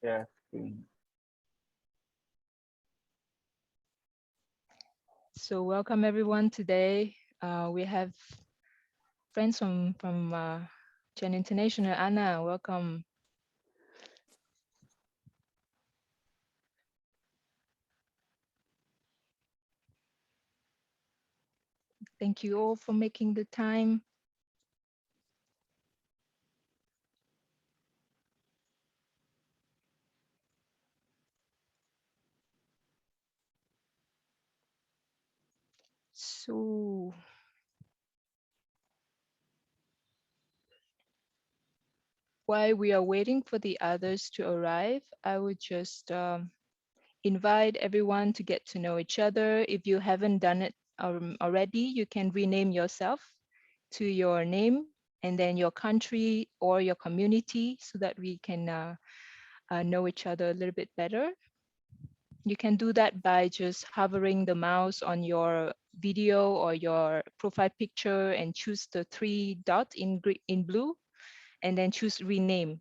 share screen. So welcome everyone today. We have friends from Gen International. Anna, welcome. Thank you all for making the time. So while we are waiting for the others to arrive, I would just invite everyone to get to know each other. If you haven't done it already, you can rename yourself to your name and then your country or your community so that we can know each other a little bit better. You can do that by just hovering the mouse on your video or your profile picture and choose the three dots in blue and then choose rename.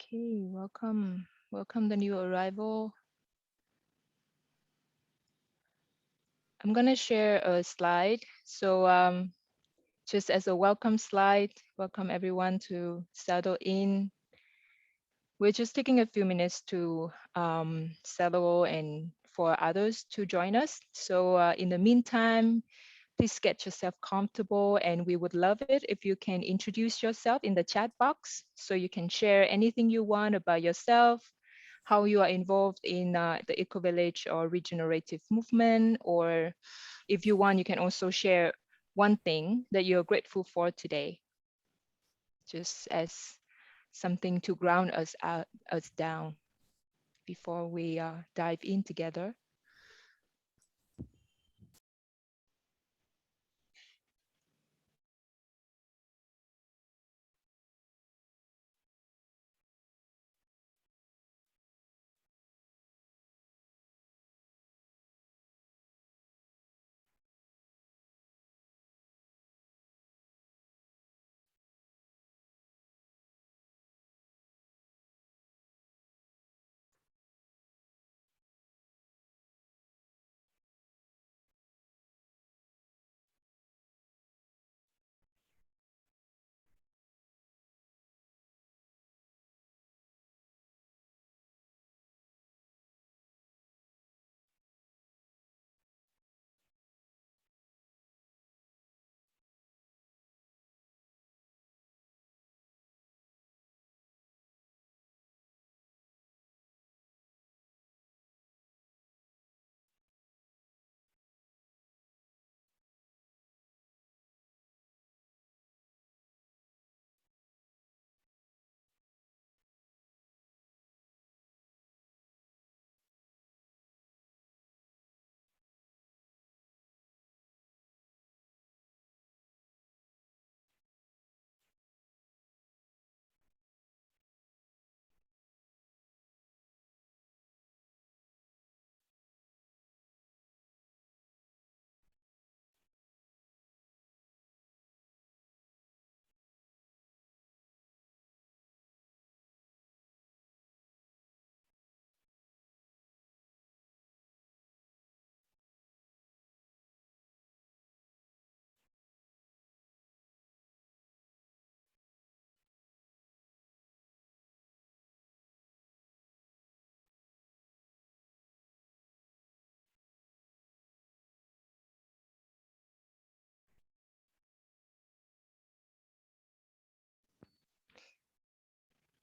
Okay, welcome. Welcome the new arrival. I'm gonna share a slide. So just as a welcome slide, welcome everyone to settle in. We're just taking a few minutes to settle and for others to join us. So in the meantime, please get yourself comfortable and we would love it if you can introduce yourself in the chat box so you can share anything you want about yourself, how you are involved in the Ecovillage or regenerative movement, or if you want, you can also share one thing that you're grateful for today, just as something to ground us down before we dive in together.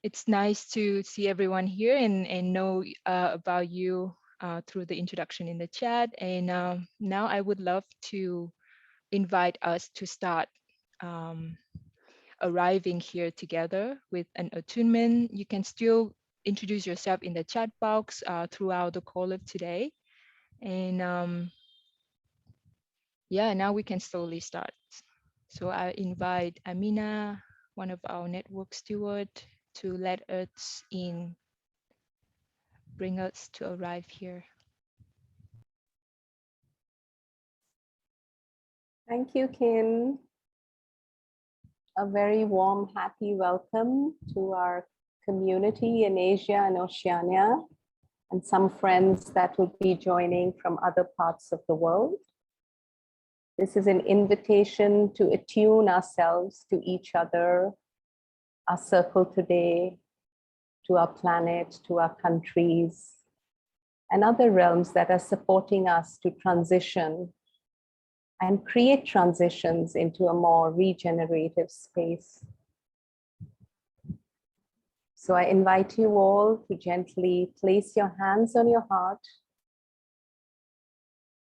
It's nice to see everyone here and know about you through the introduction in the chat. And now I would love to invite us to start um, arriving here together with an attunement. You can still introduce yourself in the chat box throughout the call of today. And yeah, now we can slowly start. So I invite Amina, one of our network steward, to let us in, bring us to arrive here. Thank you, Kin. A very warm, happy welcome to our community in Asia and Oceania, and some friends that will be joining from other parts of the world. This is an invitation to attune ourselves to each other, our circle today, to our planet, to our countries, and other realms that are supporting us to transition and create transitions into a more regenerative space. So I invite you all to gently place your hands on your heart,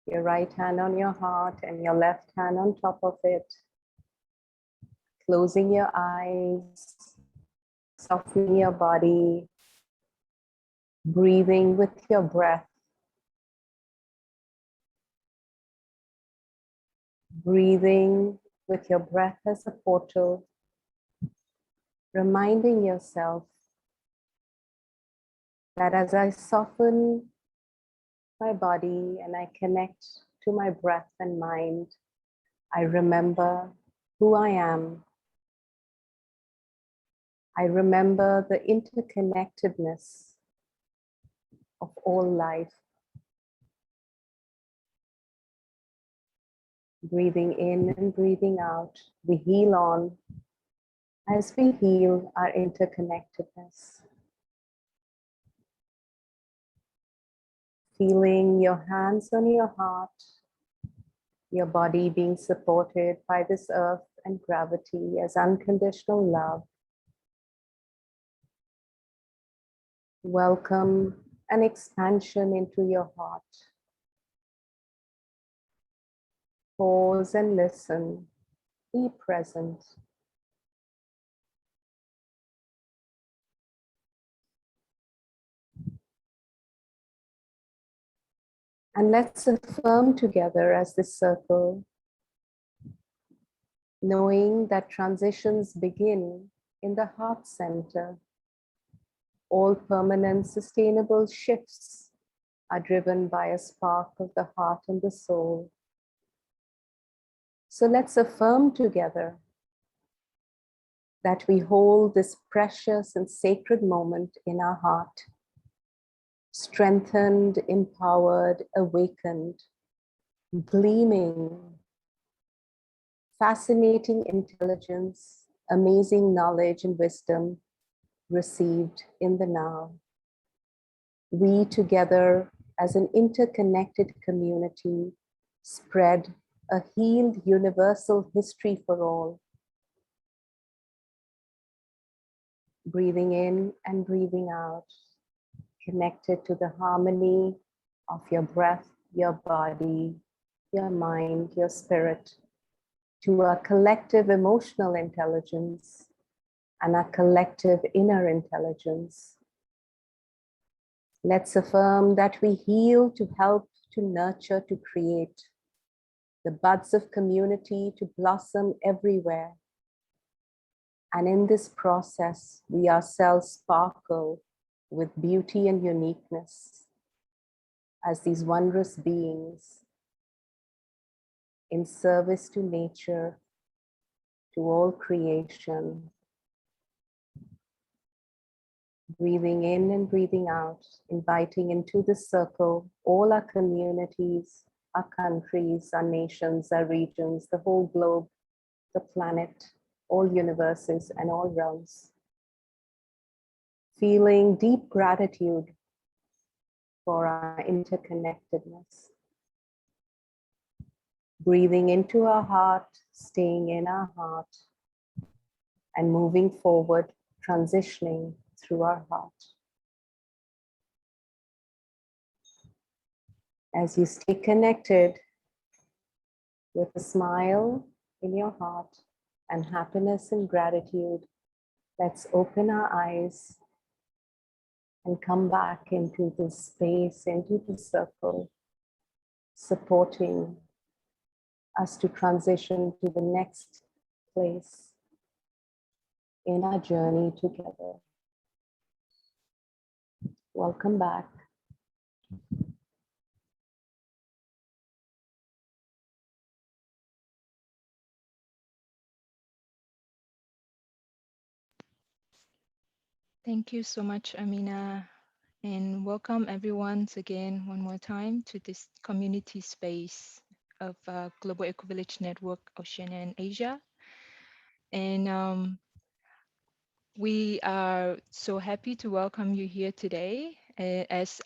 your right hand on your heart and your left hand on top of it. Closing your eyes, softening your body, breathing with your breath. Breathing with your breath as a portal, reminding yourself that as I soften my body and I connect to my breath and mind, I remember who I am. I remember the interconnectedness of all life. Breathing in and breathing out, we heal on as we heal our interconnectedness. Feeling your hands on your heart, your body being supported by this earth and gravity as unconditional love. Welcome an expansion into your heart. Pause and listen. Be present. And let's affirm together as this circle, knowing that transitions begin in the heart center. All permanent, sustainable shifts are driven by a spark of the heart and the soul. So let's affirm together that we hold this precious and sacred moment in our heart, strengthened, empowered, awakened, gleaming, fascinating intelligence, amazing knowledge and wisdom received in the now. We together as an interconnected community spread a healed universal history for all. Breathing in and breathing out, connected to the harmony of your breath, your body, your mind, your spirit, to our collective emotional intelligence and our collective inner intelligence. Let's affirm that we heal to help, to nurture, to create, the buds of community to blossom everywhere. And in this process, we ourselves sparkle with beauty and uniqueness as these wondrous beings in service to nature, to all creation. Breathing in and breathing out, inviting into the circle all our communities, our countries, our nations, our regions, the whole globe, the planet, all universes and all realms. Feeling deep gratitude for our interconnectedness. Breathing into our heart, staying in our heart, and moving forward, transitioning through our heart. As you stay connected with a smile in your heart and happiness and gratitude, let's open our eyes and come back into this space, into the circle, supporting us to transition to the next place in our journey together. Welcome back. Thank you so much, Amina. And welcome everyone again one more time to this community space of Global Ecovillage Network, Oceania and Asia. And we are so happy to welcome you here today as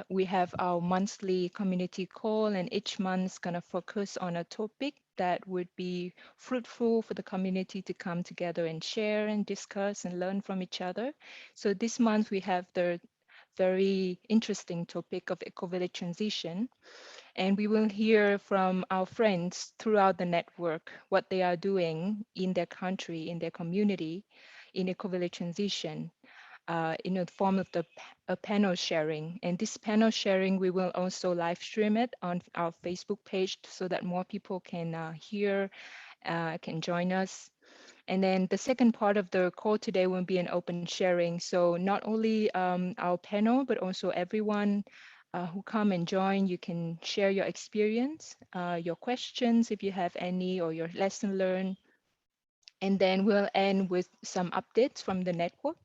we have our monthly community call, and each month is going to focus on a topic that would be fruitful for the community to come together and share and discuss and learn from each other. So this month we have the very interesting topic of Ecovillage Transition. And we will hear from our friends throughout the network what they are doing in their country, in their community, in Ecovillage Transition, in the form of a panel sharing. And this panel sharing, we will also live stream it on our Facebook page so that more people can hear, can join us. And then the second part of the call today will be an open sharing. So not only our panel, but also everyone who come and join, you can share your experience, your questions if you have any, or your lesson learned. And then we'll end with some updates from the network.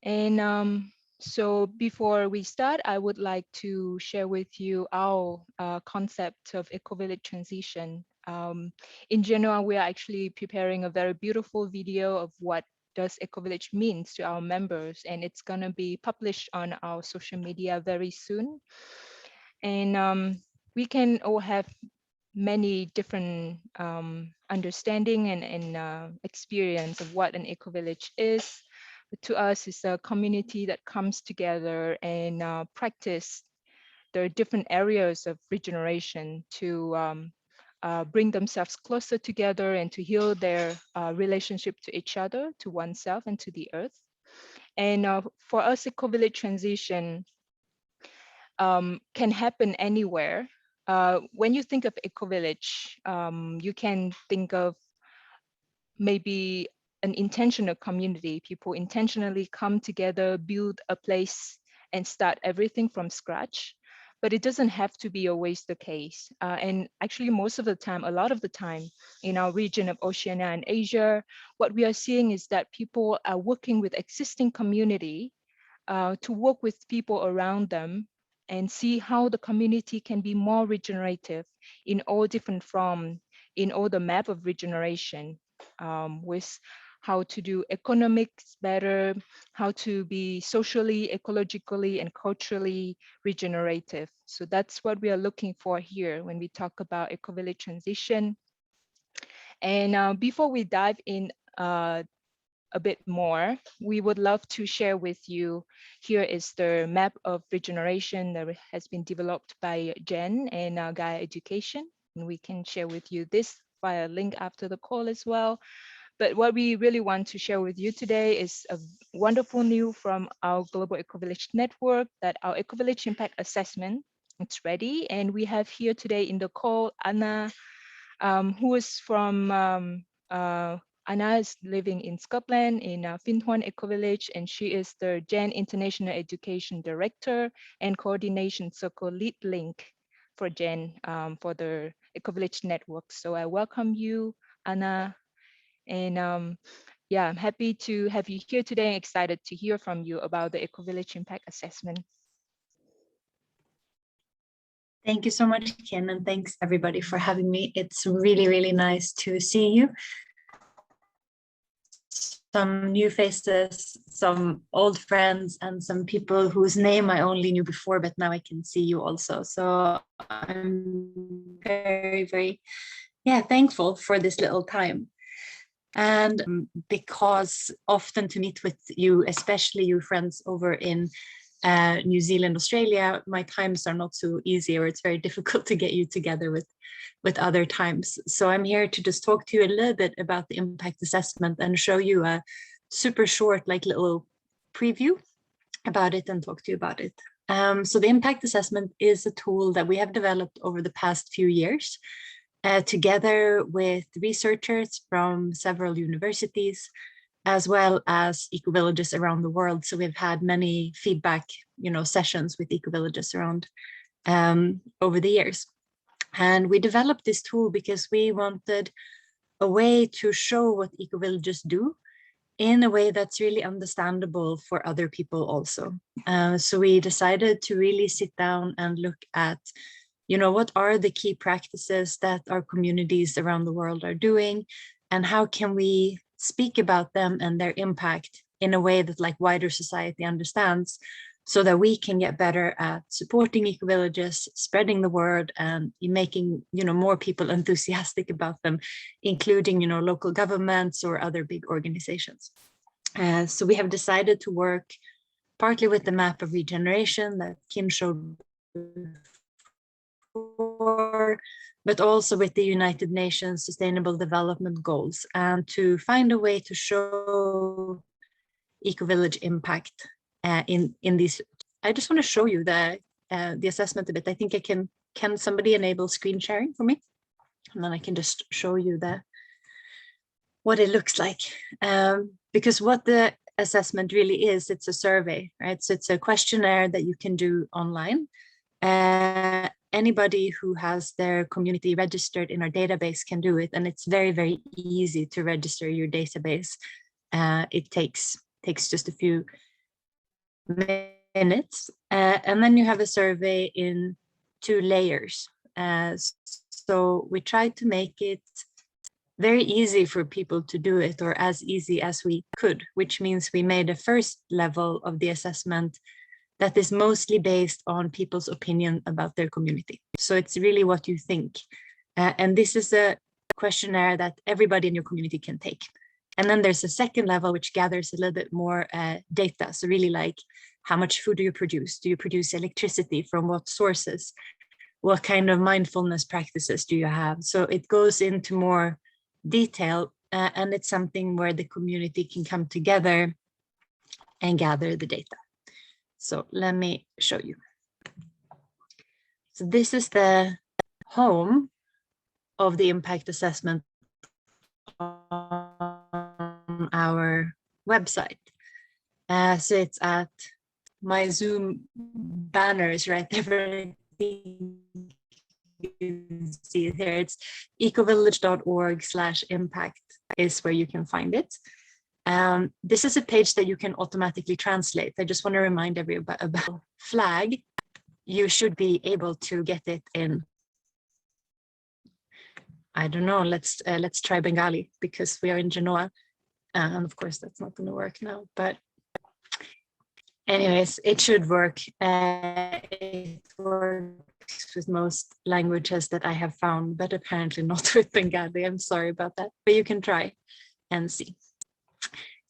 And so before we start, I would like to share with you our concept of Ecovillage Transition. In GENOA, we are actually preparing a very beautiful video of what does Ecovillage means to our members, and it's going to be published on our social media very soon. And we can all have many different understanding and experience of what an ecovillage is. But to us, it's a community that comes together and practice the different areas of regeneration to bring themselves closer together and to heal their relationship to each other, to oneself and to the earth. And for us, ecovillage transition can happen anywhere. When you think of ecovillage, you can think of maybe an intentional community. People intentionally come together, build a place, and start everything from scratch. But it doesn't have to be always the case. And actually, most of the time, a lot of the time, in our region of Oceania and Asia, what we are seeing is that people are working with existing community to work with people around them and see how the community can be more regenerative in all different forms, in all the map of regeneration, with how to do economics better, how to be socially, ecologically, and culturally regenerative. So that's what we are looking for here when we talk about ecovillage transition. And before we dive in a bit more, we would love to share with you, here is the map of regeneration that has been developed by Jen and Gaia Education. And we can share with you this via link after the call as well. But what we really want to share with you today is a wonderful news from our Global Ecovillage Network, that our Ecovillage Impact Assessment, it's ready. And we have here today in the call, Anna, who is from Anna is living in Scotland in Finhuan Ecovillage, and she is the GEN International Education Director and Coordination Circle Lead Link for GEN for the Ecovillage Network. So I welcome you, Anna. And yeah, I'm happy to have you here today and excited to hear from you about the Ecovillage Impact Assessment. Thank you so much, Ken, and thanks everybody for having me. It's really, really nice to see you. Some new faces, some old friends, and some people whose name I only knew before, but now I can see you also. So I'm very, very, thankful for this little time. And because often to meet with you, especially you friends over in New Zealand, Australia, my times are not so easy, or it's very difficult to get you together with other times. So I'm here to just talk to you a little bit about the impact assessment and show you a super short, like little preview about it and talk to you about it. So the impact assessment is a tool that we have developed over the past few years, together with researchers from several universities, as well as ecovillages around the world. So we've had many feedback, sessions with ecovillages around over the years. And we developed this tool because we wanted a way to show what ecovillages do in a way that's really understandable for other people also. So we decided to really sit down and look at, what are the key practices that our communities around the world are doing, and how can we speak about them and their impact in a way that like wider society understands, so that we can get better at supporting ecovillages, spreading the word, and making more people enthusiastic about them, including local governments or other big organizations. So we have decided to work partly with the map of regeneration that Kim showed before, but also with the United Nations Sustainable Development Goals, and to find a way to show ecovillage impact in these. I just want to show you the assessment a bit. I think I can somebody enable screen sharing for me? And then I can just show you what it looks like. Because what the assessment really is, it's a survey, right? So it's a questionnaire that you can do online. Anybody who has their community registered in our database can do it. And it's very, very easy to register your database. It takes just a few minutes. And then you have a survey in 2 layers. So we tried to make it very easy for people to do it, or as easy as we could, which means we made a first level of the assessment that is mostly based on people's opinion about their community. So it's really what you think. And this is a questionnaire that everybody in your community can take. And then there's a second level, which gathers a little bit more data. So really like, how much food do you produce? Do you produce electricity? From what sources? What kind of mindfulness practices do you have? So it goes into more detail, and it's something where the community can come together and gather the data. So let me show you. So this is the home of the impact assessment on our website. So it's at my Zoom banners right there. You can see it here. It's ecovillage.org/impact is where you can find it. This is a page that you can automatically translate. I just want to remind everybody about flag. You should be able to get it in, I don't know, let's try Bengali, because we are in GENOA. And of course, that's not going to work now. But anyways, it should work. It works with most languages that I have found, but apparently not with Bengali. I'm sorry about that, but you can try and see.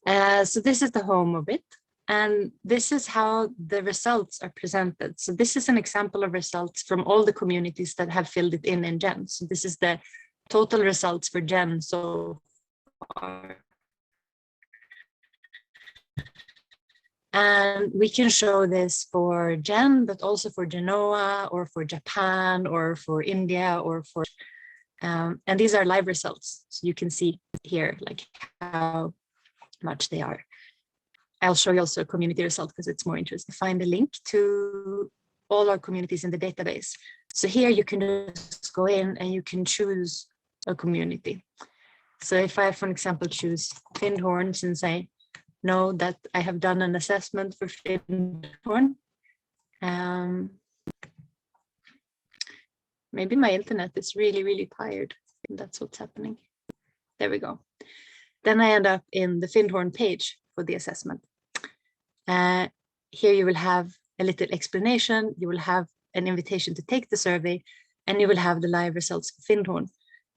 So this is the home of it. And this is how the results are presented. So this is an example of results from all the communities that have filled it in GEN. So this is the total results for GEN so far. And we can show this for GEN, but also for GENOA, or for Japan, or for India, or for, and these are live results. So you can see here, like how much they are. I'll show you also a community result because it's more interesting. Find a link to all our communities in the database. So here you can just go in and you can choose a community. So if I, for example, choose Findhorn, since I know that I have done an assessment for Findhorn. Maybe my internet is really, really tired. I think that's what's happening. There we go. Then I end up in the Findhorn page for the assessment. Here you will have a little explanation. You will have an invitation to take the survey, and you will have the live results for Findhorn.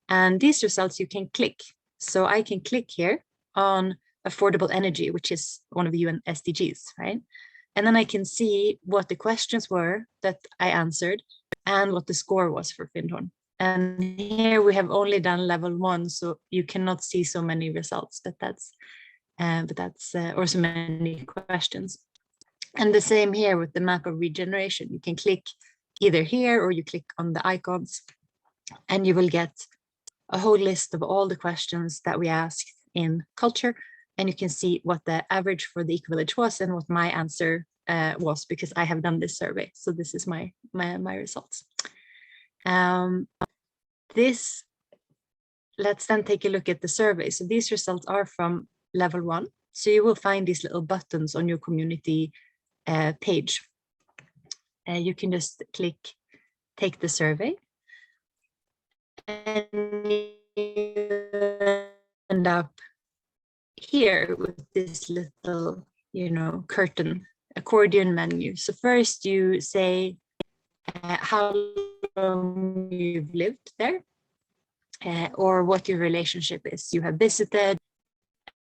And these results you can click. So I can click here on affordable energy, which is one of the UN SDGs, right? And then I can see what the questions were that I answered and what the score was for Findhorn. And here we have only done level 1, so you cannot see so many results, but that's but that's or so many questions. And the same here with the map of regeneration. You can click either here or you click on the icons, and you will get a whole list of all the questions that we asked in culture, and you can see what the average for the Ecovillage was and what my answer was, because I have done this survey. So this is my results. Let's then take a look at the survey. So these results are from level 1. So you will find these little buttons on your community page. You can just click take the survey, and you end up here with this little, curtain accordion menu. So first you say how long you've lived there, or what your relationship is. You have visited,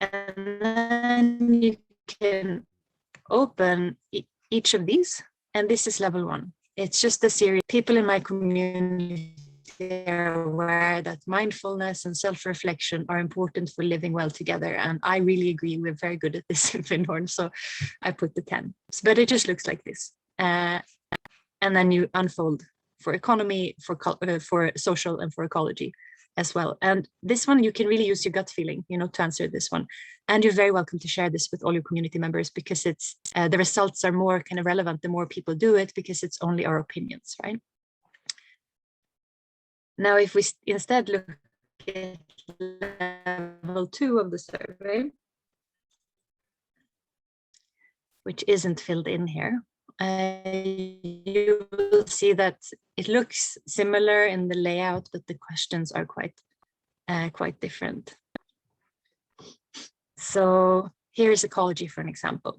and then you can open each of these, and this is level 1. It's just a series. People in my community are aware that mindfulness and self-reflection are important for living well together, and I really agree. We're very good at this in Finland, so I put the 10. But it just looks like this, and then you unfold for economy, for social, and for ecology as well. And this one, you can really use your gut feeling, to answer this one. And you're very welcome to share this with all your community members, because it's the results are more kind of relevant the more people do it, because it's only our opinions, right? Now, if we instead look at level 2 of the survey, which isn't filled in here, you will see that it looks similar in the layout, but the questions are quite different. So here's ecology for an example.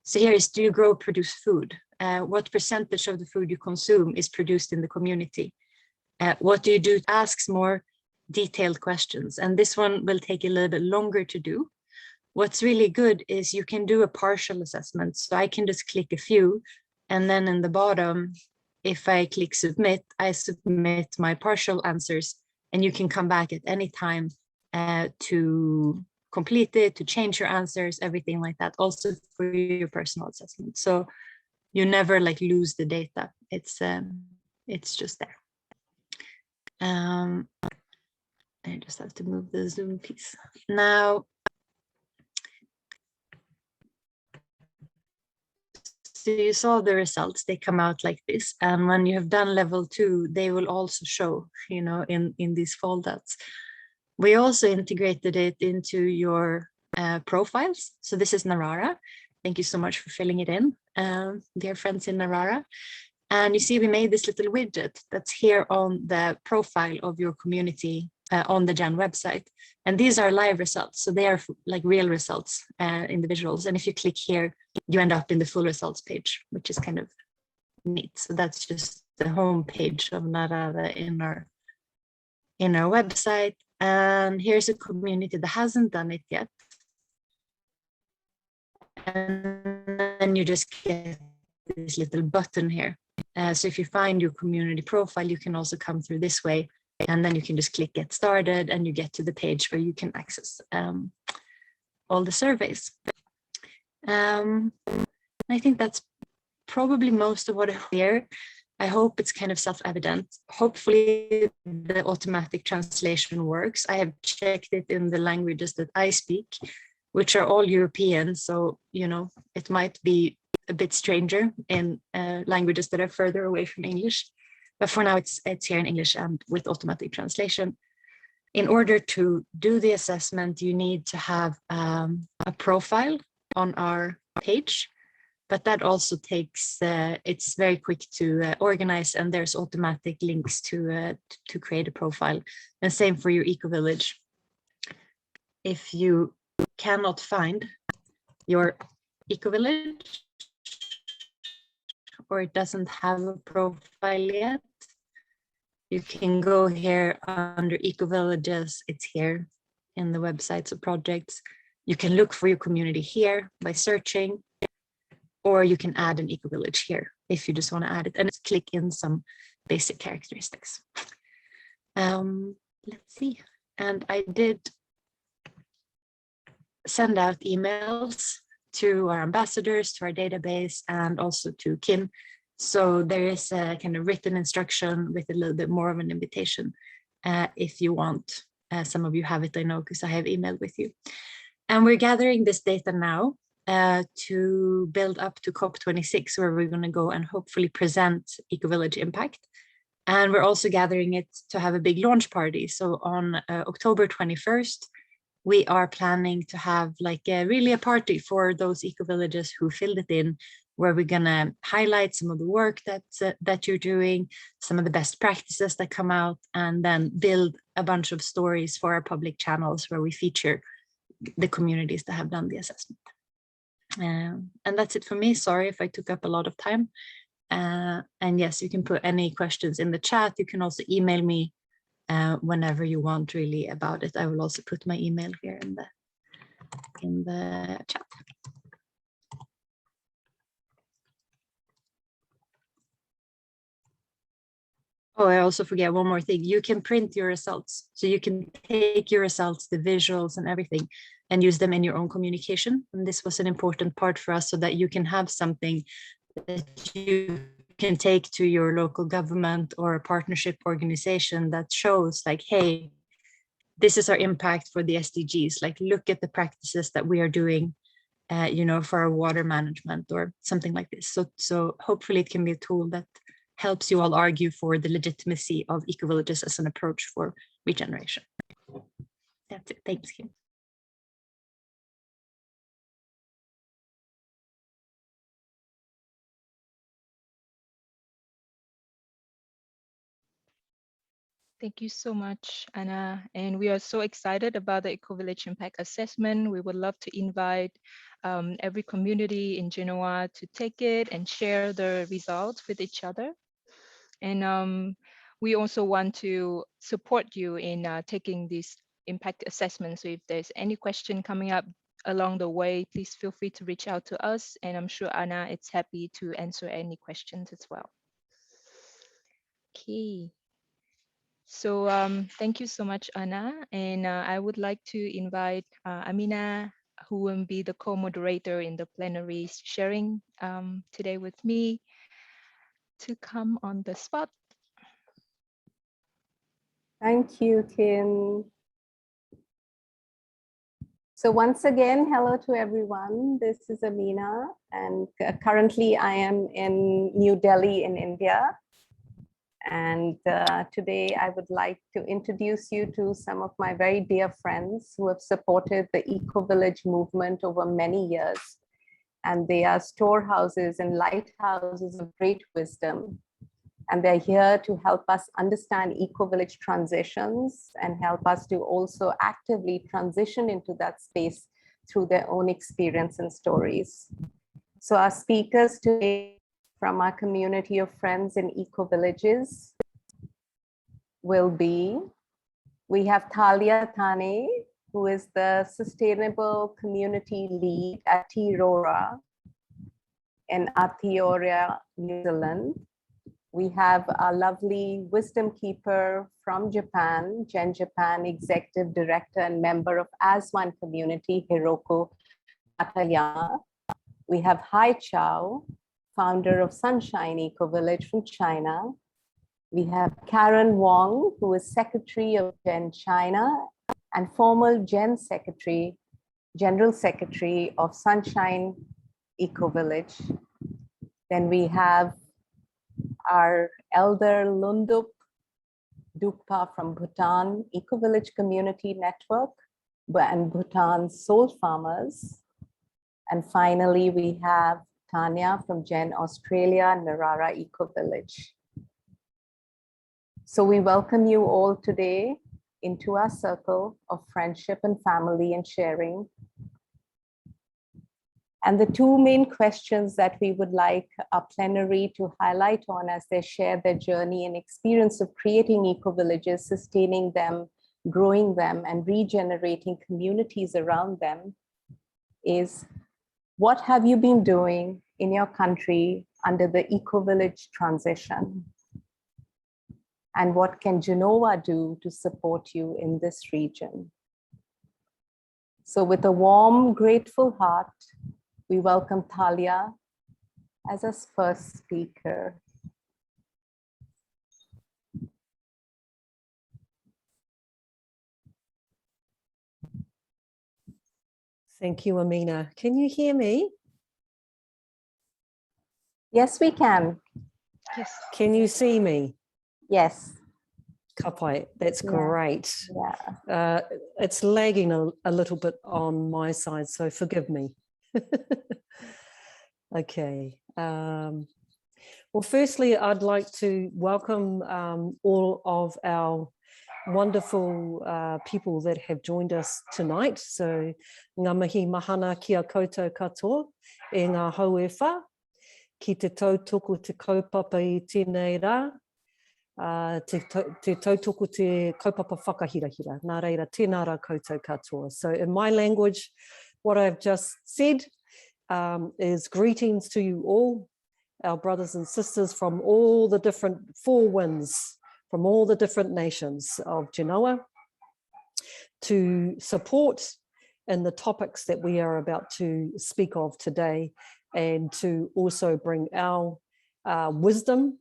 So here is, do you grow or produce food? What percentage of the food you consume is produced in the community? What do you do? Asks more detailed questions, and this one will take a little bit longer to do. What's really good is you can do a partial assessment. So I can just click a few, and then in the bottom, if I click submit, I submit my partial answers, and you can come back at any time to complete it, to change your answers, everything like that, also for your personal assessment. So you never lose the data. It's just there. I just have to move the Zoom piece. Now, so you saw the results, they come out like this. And when you have done level 2, they will also show, in these foldouts. We also integrated it into your profiles. So this is Narara. Thank you so much for filling it in, dear friends in Narara. And you see, we made this little widget that's here on the profile of your community on the GEN website. And these are live results. So they are real results, individuals. And if you click here, you end up in the full results page, which is kind of neat. So that's just the home page of Narara in our website. And here's a community that hasn't done it yet. And then you just get this little button here. So if you find your community profile, you can also come through this way, and then you can just click get started, and you get to the page where you can access all the surveys. I think that's probably most of what I hear. I hope it's kind of self-evident. Hopefully the automatic translation works. I have checked it in the languages that I speak, which are all European. So, it might be a bit stranger in languages that are further away from English. But for now, it's here in English and with automatic translation. In order to do the assessment, you need to have a profile on our page. But that also takes, it's very quick to organize, and there's automatic links to create a profile. And same for your Ecovillage. If you cannot find your Ecovillage, or it doesn't have a profile yet, you can go here under Ecovillages. It's here in the websites of projects. You can look for your community here by searching, or you can add an Ecovillage here if you just want to add it, and just click in some basic characteristics. Let's see. And I did send out emails to our ambassadors, to our database, and also to Kim. So there is a kind of written instruction with a little bit more of an invitation if you want. Some of you have it, I know, because I have emailed with you. And we're gathering this data now to build up to COP26, where we're going to go and hopefully present Ecovillage impact. And we're also gathering it to have a big launch party. So on October 21st, we are planning to have like really a party for those eco-villages who filled it in, where we're gonna highlight some of the work that you're doing, some of the best practices that come out, and then build a bunch of stories for our public channels where we feature the communities that have done the assessment. And that's it for me. Sorry if I took up a lot of time. And yes, you can put any questions in the chat. You can also email me whenever you want really about it. I will also put my email here in the chat. Oh, I also forget one more thing. You can print your results. So you can take your results, the visuals and everything, and use them in your own communication. And this was an important part for us, so that you can have something that you can take to your local government or a partnership organization that shows like, hey, this is our impact for the SDGs. Like, look at the practices that we are doing, you know, for our water management or something like this. So hopefully it can be a tool that helps you all argue for the legitimacy of eco-villages as an approach for regeneration. That's it. Thanks, Kim. Thank you so much, Anna. And we are so excited about the Ecovillage Impact Assessment. We would love to invite every community in GENOA to take it and share the results with each other. And we also want to support you in taking this impact assessment. So if there's any question coming up along the way, please feel free to reach out to us. And I'm sure Anna is happy to answer any questions as well. Okay. So thank you so much, Anna. And I would like to invite Amina, who will be the co-moderator in the plenary sharing today with me, to come on the spot. Thank you, Kim. So once again, hello to everyone. This is Amina, and currently I am in New Delhi in India. And today I would like to introduce you to some of my very dear friends who have supported the Ecovillage movement over many years. And they are storehouses and lighthouses of great wisdom. And they're here to help us understand Ecovillage transitions and help us to also actively transition into that space through their own experience and stories. So our speakers today from our community of friends in Ecovillages will be, we have Thalea Tane, who is the Sustainable Community Lead at Roroa in Aotearoa, New Zealand. We have a lovely wisdom keeper from Japan, Gen Japan Executive Director and member of As One Community, Hiroko Katayama. We have Haichao, founder of Sunshine Ecovillage from China. We have Karen Wang, who is Secretary of Gen China and former General Secretary of Sunshine Ecovillage. Then we have our elder Lundup Dukpa from Bhutan Ecovillage Community Network and Bhutan's Soul Farmers. And finally, we have Tanya from Gen Australia, Narara Ecovillage. So we welcome you all today into our circle of friendship and family and sharing. And the two main questions that we would like our plenary to highlight on as they share their journey and experience of creating ecovillages, sustaining them, growing them, and regenerating communities around them is, what have you been doing in your country under the Ecovillage transition? And what can GENOA do to support you in this region? So with a warm, grateful heart, we welcome Thalea as our first speaker. Thank you, Amina. Can you hear me? Yes, we can. Yes. Can you see me? Yes. Kapai, that's Yeah. great. Yeah. It's lagging a little bit on my side, so forgive me. Okay. Well, firstly, I'd like to welcome all of our wonderful people that have joined us tonight. So, ngā mihi mahana kia koutou katoa e ngā hauewha, ki te tautoko te kaupapa i tēnei rā, te tautoko te kaupapa whakahirahira. Nā reira, tēnā rā koutou katoa. So in my language, what I've just said is greetings to you all, our brothers and sisters from all the different four winds, from all the different nations of GENOA, to support in the topics that we are about to speak of today, and to also bring our wisdom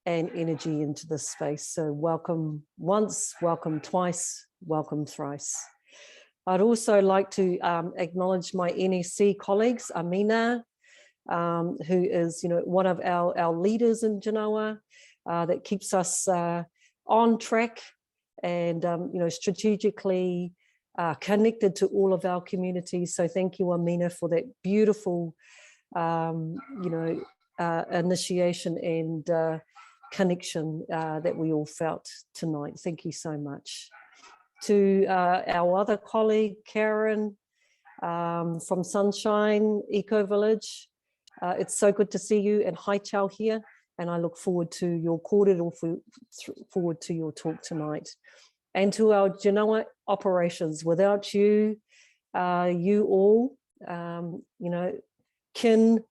and energy into this space. So welcome once, welcome twice, welcome thrice. I'd also like to acknowledge my NSC colleagues, Amina, who is one of our leaders in GENOA, that keeps us on track and strategically connected to all of our communities. So thank you, Amina, for that beautiful initiation and connection that we all felt tonight. Thank you so much. To our other colleague, Karen, from Sunshine Ecovillage, it's so good to see you, and Haichao here, and I look forward to your kōrero, forward to your talk tonight. And to our GENOA operations, without you, you all, Kin,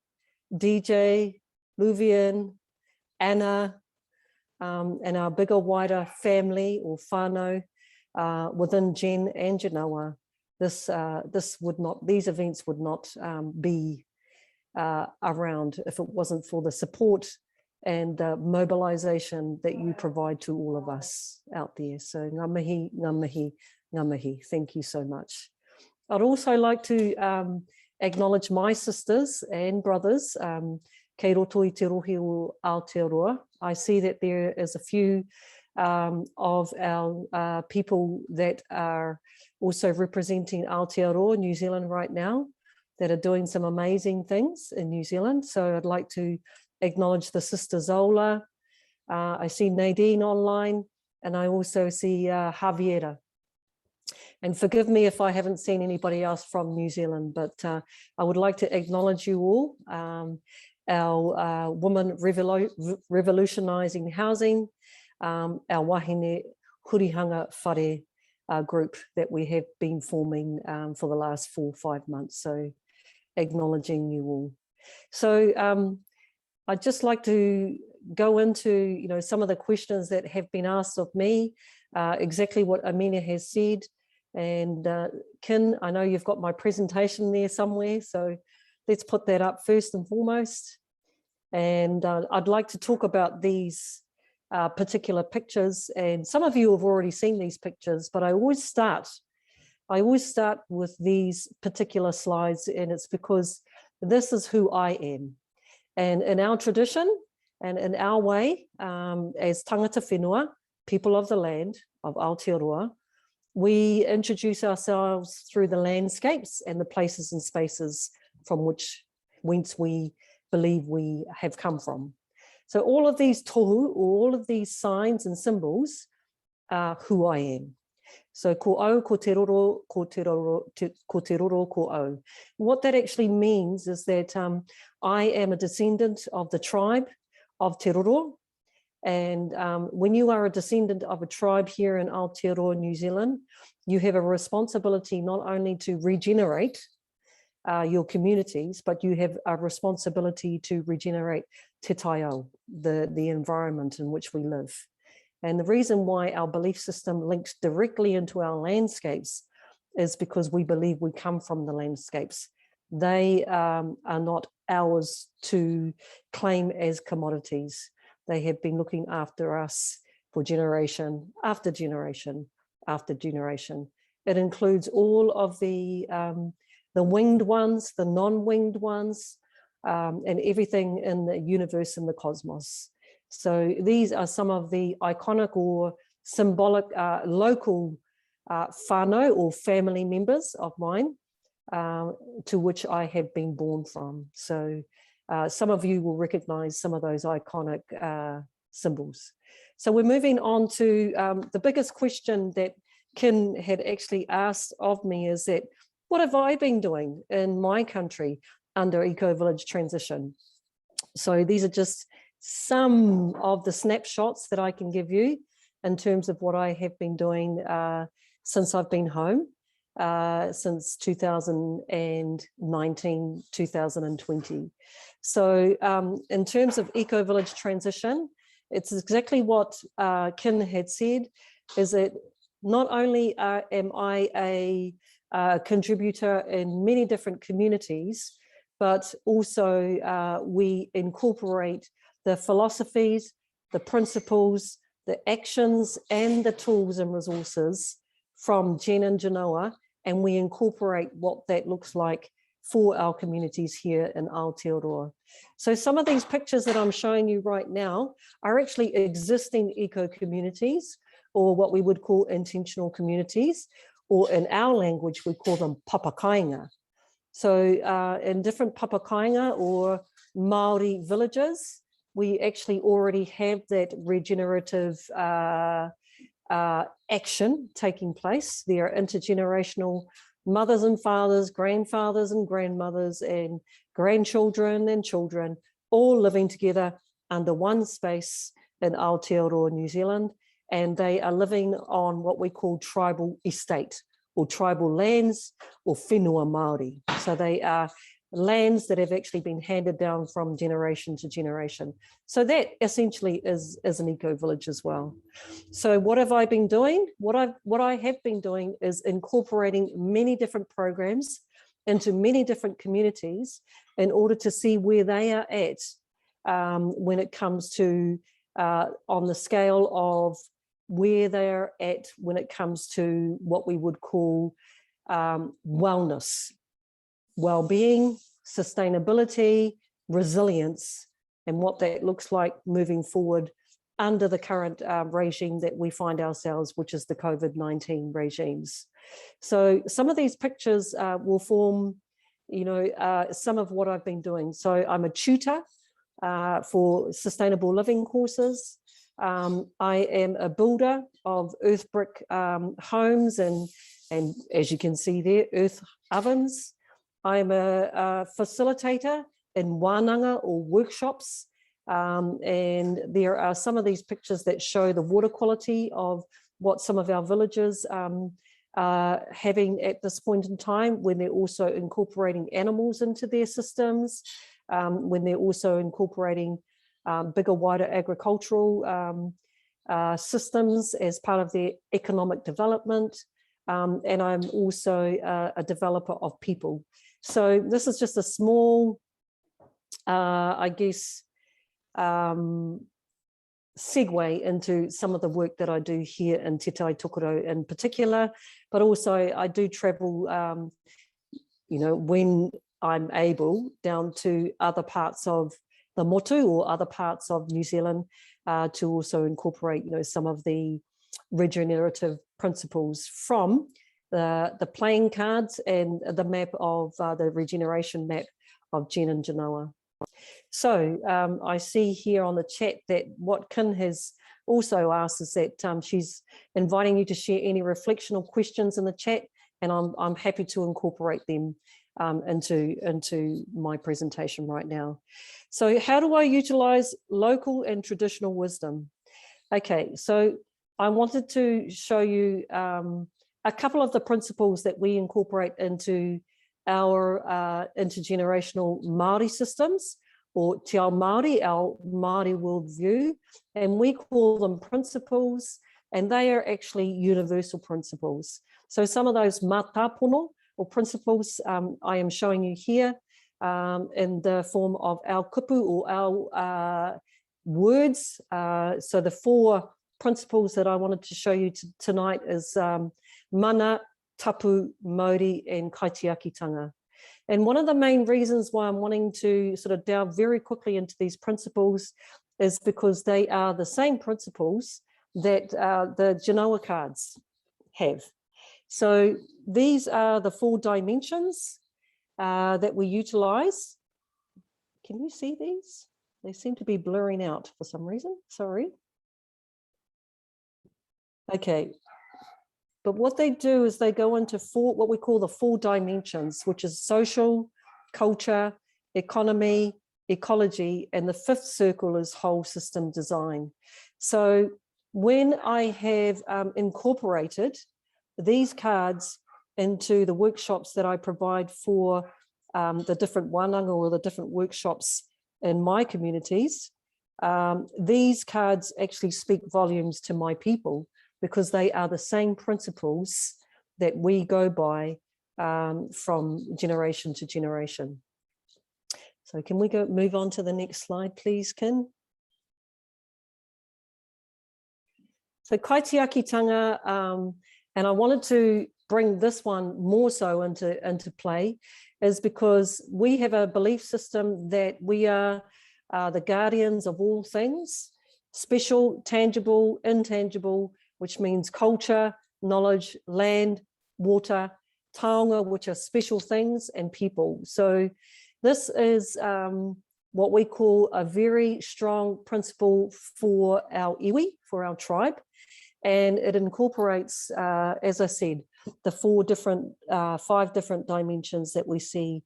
DJ, Luvian, Anna, and our bigger, wider family or whānau within Gen and GENOA, these events would not be around if it wasn't for the support and the mobilization that you provide to all of us out there. So ngā mihi, ngā mihi, ngā mihi. Thank you so much. I'd also like to acknowledge my sisters and brothers, kei roto i te rohe o Aotearoa. I see that there is a few of our people that are also representing Aotearoa, New Zealand right now, that are doing some amazing things in New Zealand. So I'd like to acknowledge the sister Zola. I see Nadine online, and I also see Javiera. And forgive me if I haven't seen anybody else from New Zealand, but I would like to acknowledge you all, our Women Revolutionising Housing, our Wahine Hurihanga Whare group that we have been forming for the last 4 or 5 months. So acknowledging you all. So I'd just like to go into some of the questions that have been asked of me, exactly what Amina has said. And Kin, I know you've got my presentation there somewhere, so let's put that up first and foremost. And I'd like to talk about these particular pictures, and some of you have already seen these pictures, but I always start with these particular slides, and it's because this is who I am. And in our tradition and in our way, as tangata whenua, people of the land of Aotearoa, we introduce ourselves through the landscapes and the places and spaces from whence we believe we have come from. So all of these tohu, all of these signs and symbols are who I am. So ko au, ko te roro, ko te roro, ko au. What that actually means is that I am a descendant of the tribe of Te Roro. And when you are a descendant of a tribe here in Aotearoa, New Zealand, you have a responsibility not only to regenerate your communities, but you have a responsibility to regenerate te taiao, the environment in which we live. And the reason why our belief system links directly into our landscapes is because we believe we come from the landscapes. They are not ours to claim as commodities. They have been looking after us for generation after generation after generation. It includes all of the winged ones, the non-winged ones, and everything in the universe and the cosmos. So these are some of the iconic or symbolic local whānau or family members of mine, to which I have been born from. So some of you will recognize some of those iconic symbols. So we're moving on to the biggest question that Kin had actually asked of me is that, what have I been doing in my country under Ecovillage Transition? So these are just some of the snapshots that I can give you in terms of what I have been doing since I've been home, since 2019, 2020. So in terms of Ecovillage Transition, it's exactly what Kin had said, is that not only am I a contributor in many different communities, but also we incorporate the philosophies, the principles, the actions and the tools and resources from Gen and GENOA, and we incorporate what that looks like for our communities here in Aotearoa. So some of these pictures that I'm showing you right now are actually existing eco-communities, or what we would call intentional communities, or in our language, we call them papakainga. So in different papakainga or Māori villages, we actually already have that regenerative action taking place. There are intergenerational mothers and fathers, grandfathers and grandmothers, and grandchildren and children, all living together under one space in Aotearoa, New Zealand. And they are living on what we call tribal estate, or tribal lands, or whenua Māori. So they are lands that have actually been handed down from generation to generation. So that essentially is an eco-village as well. So what have I been doing? What I have been doing is incorporating many different programs into many different communities in order to see where they are at when it comes to on the scale of where they're at when it comes to what we would call wellness, well-being, sustainability, resilience, and what that looks like moving forward under the current regime that we find ourselves, which is the COVID-19 regimes. So some of these pictures will form, some of what I've been doing. So I'm a tutor for sustainable living courses. I am a builder of earth brick homes and as you can see there, earth ovens. I'm a facilitator in wānanga or workshops, and there are some of these pictures that show the water quality of what some of our villages are having at this point in time, when they're also incorporating animals into their systems, when they're also incorporating bigger, wider agricultural systems as part of their economic development. And I'm also a developer of people. So this is just a small, I guess, segue into some of the work that I do here in Te Tai Tokerau in particular, but also I do travel, when I'm able, down to other parts of the motu or other parts of New Zealand to also incorporate, some of the regenerative principles from the playing cards and the map of the regeneration map of Gen and GENOA. So I see here on the chat that what Kin has also asked is that she's inviting you to share any reflection or questions in the chat, and I'm happy to incorporate them into my presentation right now. So how do I utilize local and traditional wisdom? Okay, so I wanted to show you a couple of the principles that we incorporate into our intergenerational Māori systems, or Te Ao Māori, our Māori worldview, and we call them principles, and they are actually universal principles. So some of those mātāpono or principles I am showing you here in the form of our kupu or our words. So the 4 principles that I wanted to show you tonight is mana, tapu, mauri, and kaitiakitanga. And one of the main reasons why I'm wanting to sort of delve very quickly into these principles is because they are the same principles that the GENOA cards have. So these are the 4 dimensions that we utilize. Can you see these? They seem to be blurring out for some reason, sorry. Okay, but what they do is they go into 4, what we call the 4 dimensions, which is social, culture, economy, ecology, and the 5th circle is whole system design. So when I have incorporated these cards into the workshops that I provide for the different wānanga or the different workshops in my communities, these cards actually speak volumes to my people, because they are the same principles that we go by from generation to generation. So can we move on to the next slide, please, Kin? So kaitiakitanga, and I wanted to bring this one more so into play, is because we have a belief system that we are the guardians of all things, special, tangible, intangible, which means culture, knowledge, land, water, taonga, which are special things, and people. So this is what we call a very strong principle for our iwi, for our tribe. And it incorporates, as I said, the 5 different dimensions that we see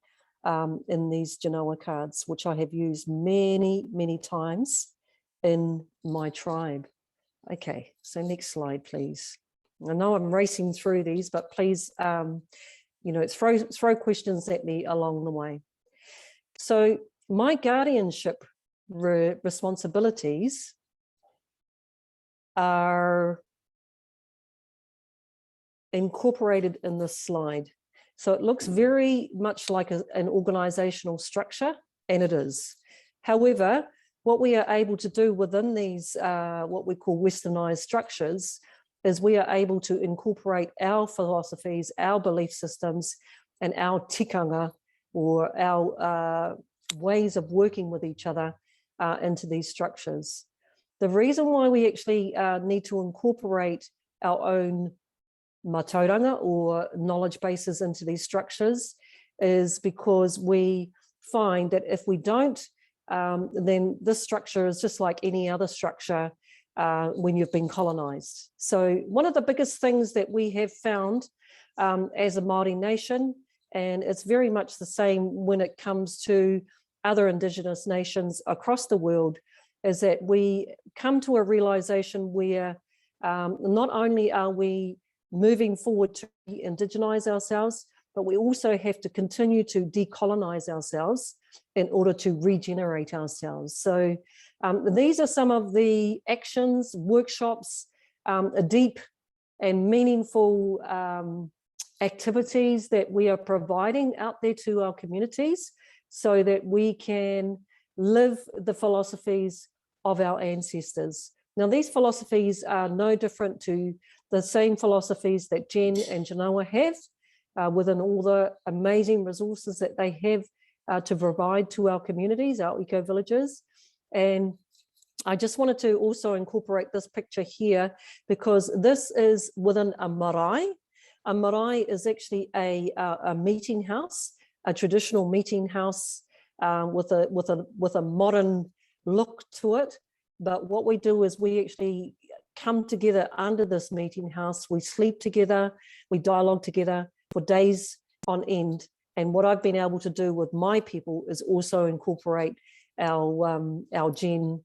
in these GENOA cards, which I have used many, many times in my tribe. Okay, so next slide, please. I know I'm racing through these, but please, you know, throw questions at me along the way. So my guardianship responsibilities are incorporated in this slide. So it looks very much like an organizational structure, and it is. However, what we are able to do within these, what we call westernized structures, is we are able to incorporate our philosophies, our belief systems, and our tikanga, or our ways of working with each other into these structures. The reason why we actually need to incorporate our own matauranga or knowledge bases into these structures is because we find that if we don't, then this structure is just like any other structure when you've been colonized. So one of the biggest things that we have found as a Māori nation, and it's very much the same when it comes to other Indigenous nations across the world, is that we come to a realization where not only are we moving forward to indigenize ourselves, but we also have to continue to decolonize ourselves in order to regenerate ourselves. So these are some of the actions, workshops, deep and meaningful activities that we are providing out there to our communities so that we can live the philosophies of our ancestors. Now, these philosophies are no different to the same philosophies that Jen and GENOA have within all the amazing resources that they have to provide to our communities, our eco-villages. And I just wanted to also incorporate this picture here because this is within a marae. A marae is actually a meeting house, a traditional meeting house with a modern look to it. But what we do is we actually come together under this meeting house. We sleep together, we dialogue together for days on end. And what I've been able to do with my people is also incorporate our Gen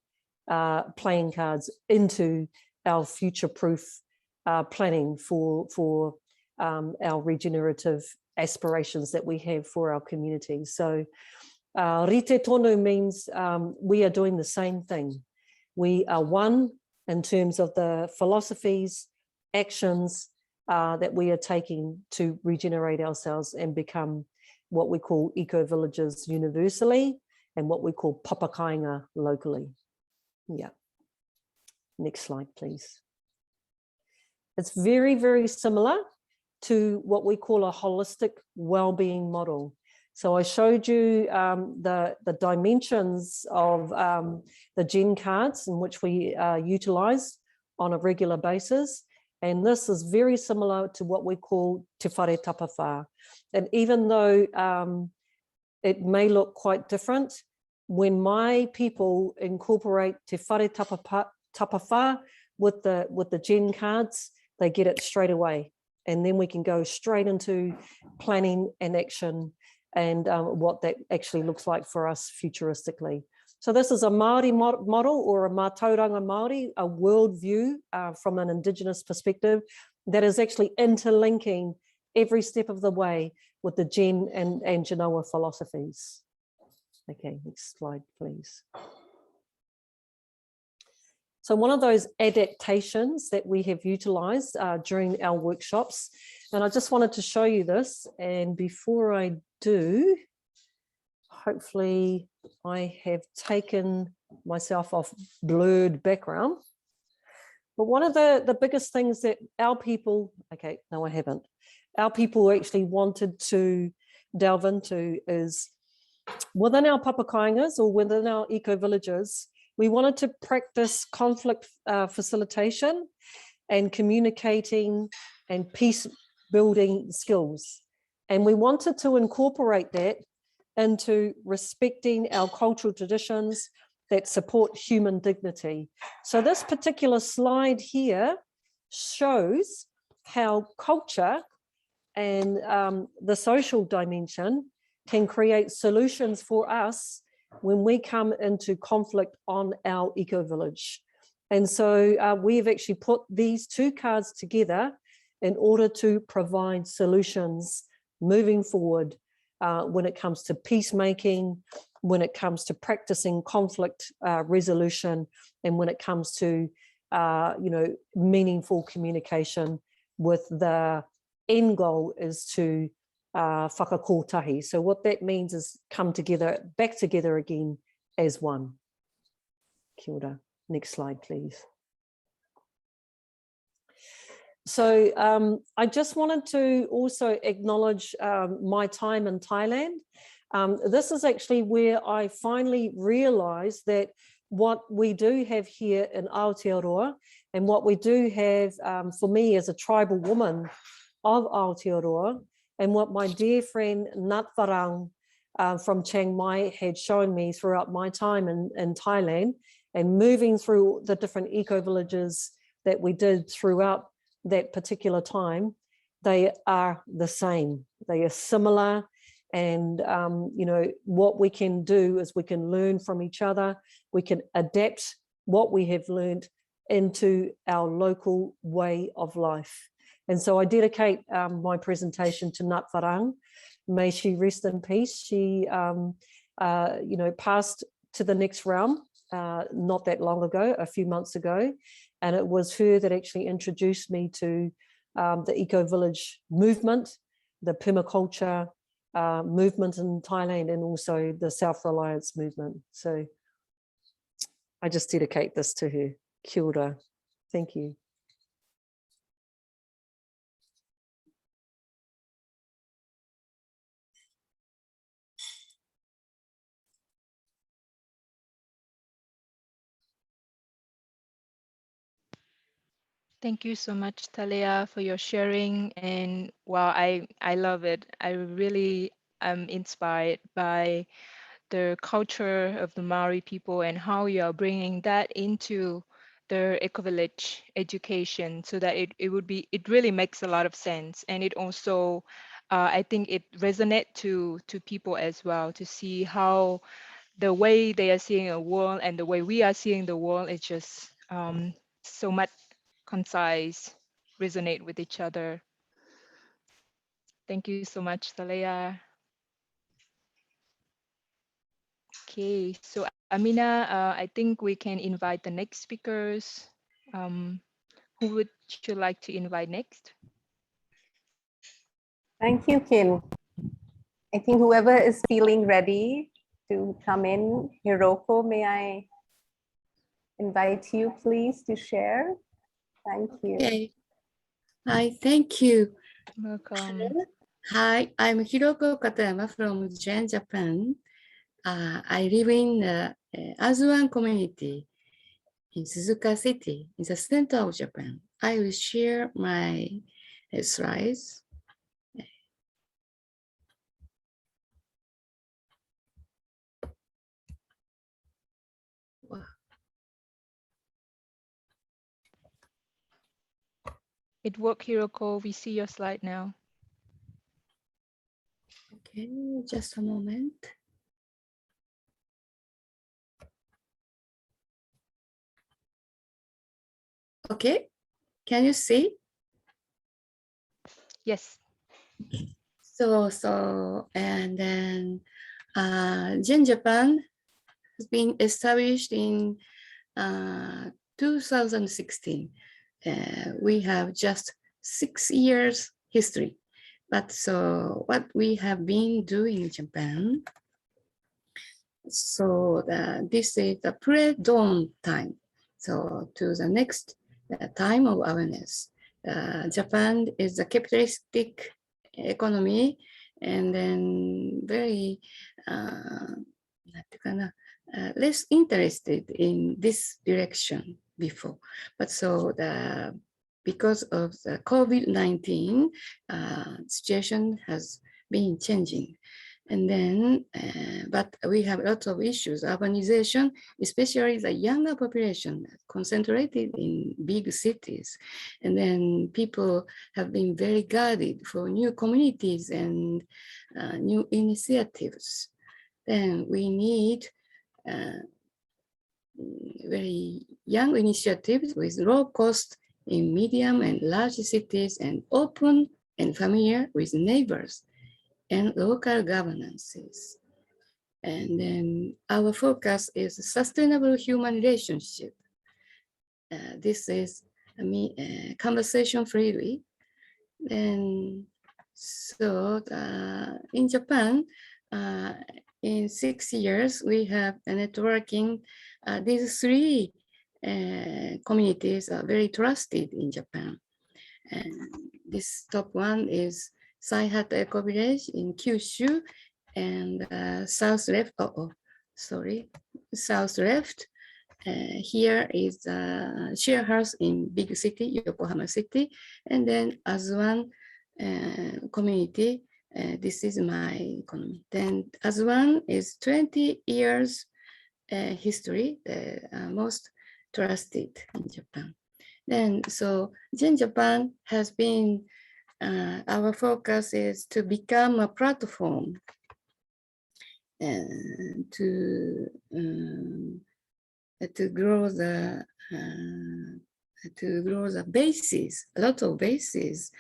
playing cards into our future-proof planning for our regenerative aspirations that we have for our communities. So rite tonu means we are doing the same thing. We are one in terms of the philosophies, actions, that we are taking to regenerate ourselves and become what we call eco-villages universally and what we call papakainga locally. Yeah. Next slide, please. It's very, very similar to what we call a holistic well-being model. So I showed you the dimensions of the GEN cards in which we utilize on a regular basis. And this is very similar to what we call te whare tapawhā. And even though it may look quite different, when my people incorporate te whare tapawhā with the GEN cards, they get it straight away. And then we can go straight into planning and action and what that actually looks like for us futuristically. So this is a Māori model or a mātauranga Māori, a worldview from an Indigenous perspective that is actually interlinking every step of the way with the GEN and GENOA philosophies. Okay, next slide, please. So one of those adaptations that we have utilized during our workshops, and I just wanted to show you this, and before I do, hopefully I have taken myself off blurred background. But one of the biggest things that our people, okay, no, I haven't. Our people actually wanted to delve into is within our papakaingas or within our eco-villages, we wanted to practice conflict facilitation and communicating and peace building skills. And we wanted to incorporate that into respecting our cultural traditions that support human dignity. So this particular slide here shows how culture and the social dimension can create solutions for us when we come into conflict on our eco-village. And so we've actually put these two cards together in order to provide solutions moving forward when it comes to peacemaking, when it comes to practicing conflict resolution, and when it comes to meaningful communication with the end goal is to whakakotahi. So what that means is come together, back together again as one. Kia ora. Next slide, please. So I just wanted to also acknowledge my time in Thailand. This is actually where I finally realized that what we do have here in Aotearoa and what we do have for me as a tribal woman of Aotearoa, and what my dear friend Ngāti from Chiang Mai had shown me throughout my time in Thailand and moving through the different eco-villages that we did throughout that particular time, they are the same. They are similar. And, what we can do is we can learn from each other. We can adapt what we have learned into our local way of life. And so I dedicate my presentation to Ngāti. May she rest in peace. She, passed to the next realm not that long ago, a few months ago. And it was her that actually introduced me to the eco-village movement, the permaculture movement in Thailand, and also the self-reliance movement. So I just dedicate this to her. Kia ora. Thank you. Thank you so much, Thalea, for your sharing. And wow, I love it. I really am inspired by the culture of the Maori people and how you are bringing that into the Ecovillage education so that it really makes a lot of sense. And it also, I think it resonates to people as well, to see how the way they are seeing a world and the way we are seeing the world is just so much concise, resonate with each other. Thank you so much, Thalea. Okay, so Amina, I think we can invite the next speakers. Who would you like to invite next? Thank you, Kin. I think whoever is feeling ready to come in, Hiroko, may I invite you please to share? Thank you. Okay. Hi, thank you. Welcome. Hi, I'm Hiroko Katayama from Japan. I live in the Azuan community in Suzuka city, in the center of Japan. I will share my slides. It worked, Hiroko. We see your slide now. Okay, just a moment. Okay, can you see? Yes. And then GEN-Japan has been established in 2016. We have just 6 years history. But so what we have been doing in Japan, so this is the pre-dawn time. So to the next time of awareness. Japan is a capitalistic economy and then very less interested in this direction before. But so because of the COVID-19 situation has been changing. And then, but we have lots of issues, urbanization, especially the younger population concentrated in big cities. And then people have been very guarded for new communities and new initiatives. Then we need very young initiatives with low cost in medium and large cities and open and familiar with neighbors and local governances. And then our focus is sustainable human relationship. This is conversation freely. And so in Japan, in 6 years, we have a networking. These 3 communities are very trusted in Japan. And this top one is Saihata Ecovillage in Kyushu and south left, south left. Here is a share house in big city, Yokohama city. And then as one community, this is my community. Then as one is 20 years history, the most trusted in Japan. Then so GEN-Japan has been, our focus is to become a platform and to grow the bases, a lot of bases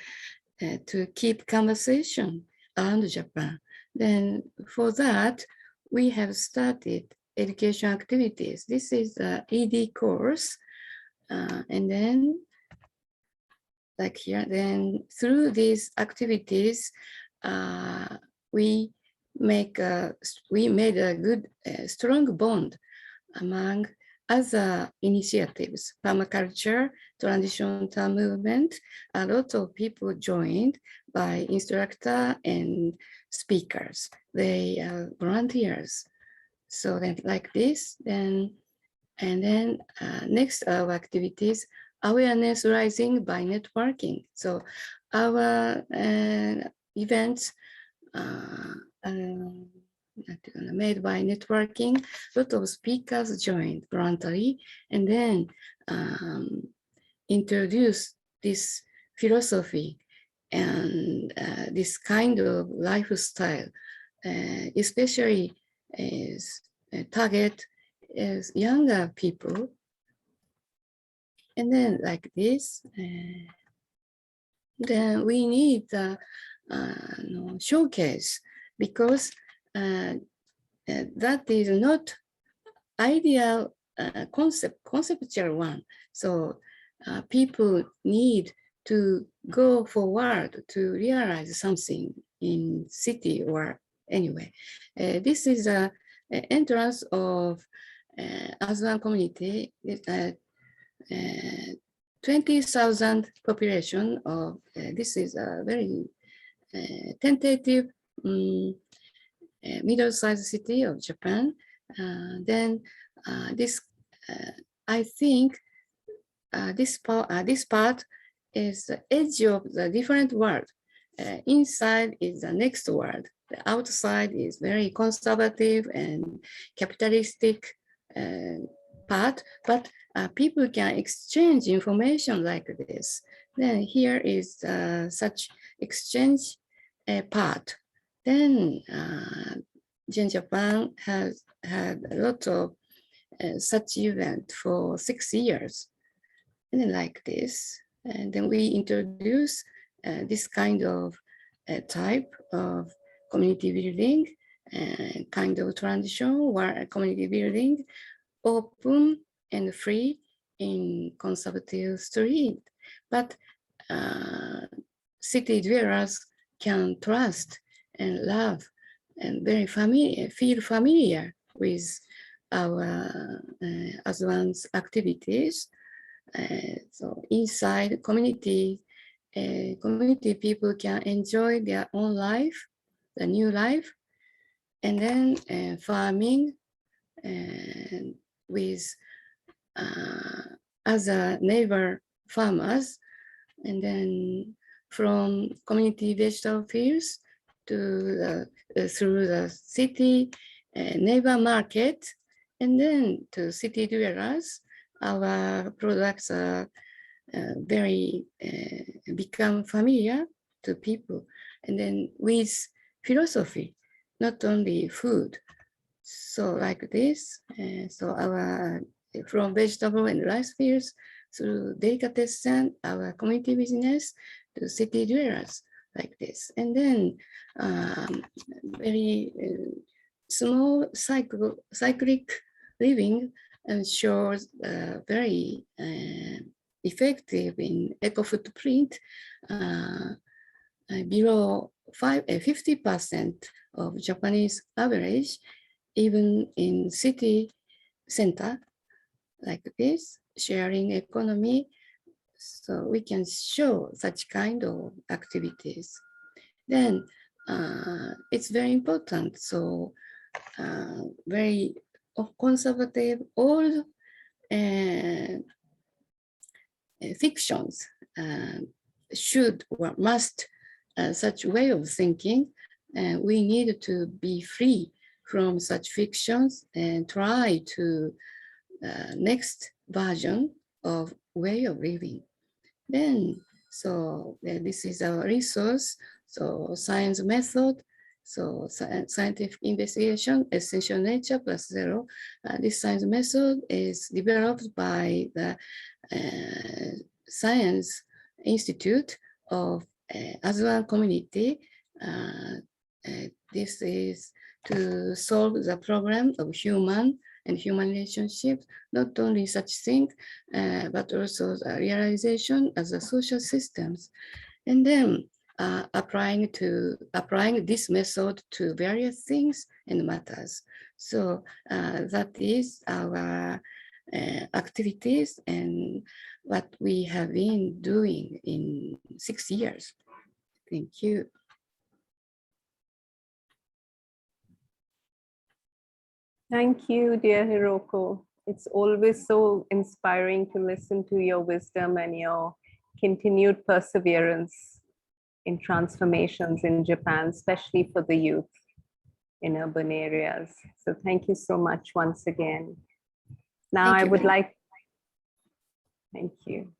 to keep conversation around Japan. Then for that, we have started education activities. This is the ED course. And then like here, then through these activities, we made a good, strong bond among other initiatives, permaculture, transitional movement. A lot of people joined by instructor and speakers. They are volunteers. So then like this, then, and then next our activities, awareness rising by networking. So our events made by networking, a lot of speakers joined voluntarily, and then introduce this philosophy and this kind of lifestyle, especially as target as younger people. And then like this, then we need the showcase, because that is not ideal conceptual one. So people need to go forward to realize something in city or anyway. This is a entrance of Aswan community. 20,000 population of this is a very tentative middle-sized city of Japan. Then this I think this part is the edge of the different world. Inside is the next world. The outside is very conservative and capitalistic part, but people can exchange information like this. Then here is such exchange part. Then Gen Japan has had a lot of such event for 6 years. And then like this, and then we introduce this kind of type of community building, kind of transition where community building open and free in conservative street. But city dwellers can trust and love and very familiar, feel familiar with our Aswan's activities. So inside community, community people can enjoy their own life, the new life, and then farming with other neighbor farmers, and then from community vegetable fields to through the city neighbor market, and then to city dwellers. Our products are very become familiar to people, and then with philosophy, not only food. So like this, so our from vegetable and rice fields through delicatessen, our community business to city dwellers like this, and then very small cyclic living and shows very effective in eco footprint below 50% of Japanese average, even in city center like this, sharing economy. So we can show such kind of activities. Then it's very important. So very conservative, old fictions should or must such way of thinking. We need to be free from such fictions and try to next version of way of living. Then, so this is our resource. So science method. So scientific investigation, essential nature plus zero. This science method is developed by the Science Institute of Aswan community. This is to solve the problem of human and human relationships, not only such things, but also the realization as a social systems. And then applying this method to various things and matters. So that is our activities and what we have been doing in 6 years. Thank you. Thank you, dear Hiroko. It's always so inspiring to listen to your wisdom and your continued perseverance in transformations in Japan, especially for the youth in urban areas. So thank you so much once again. Now I would like, thank you.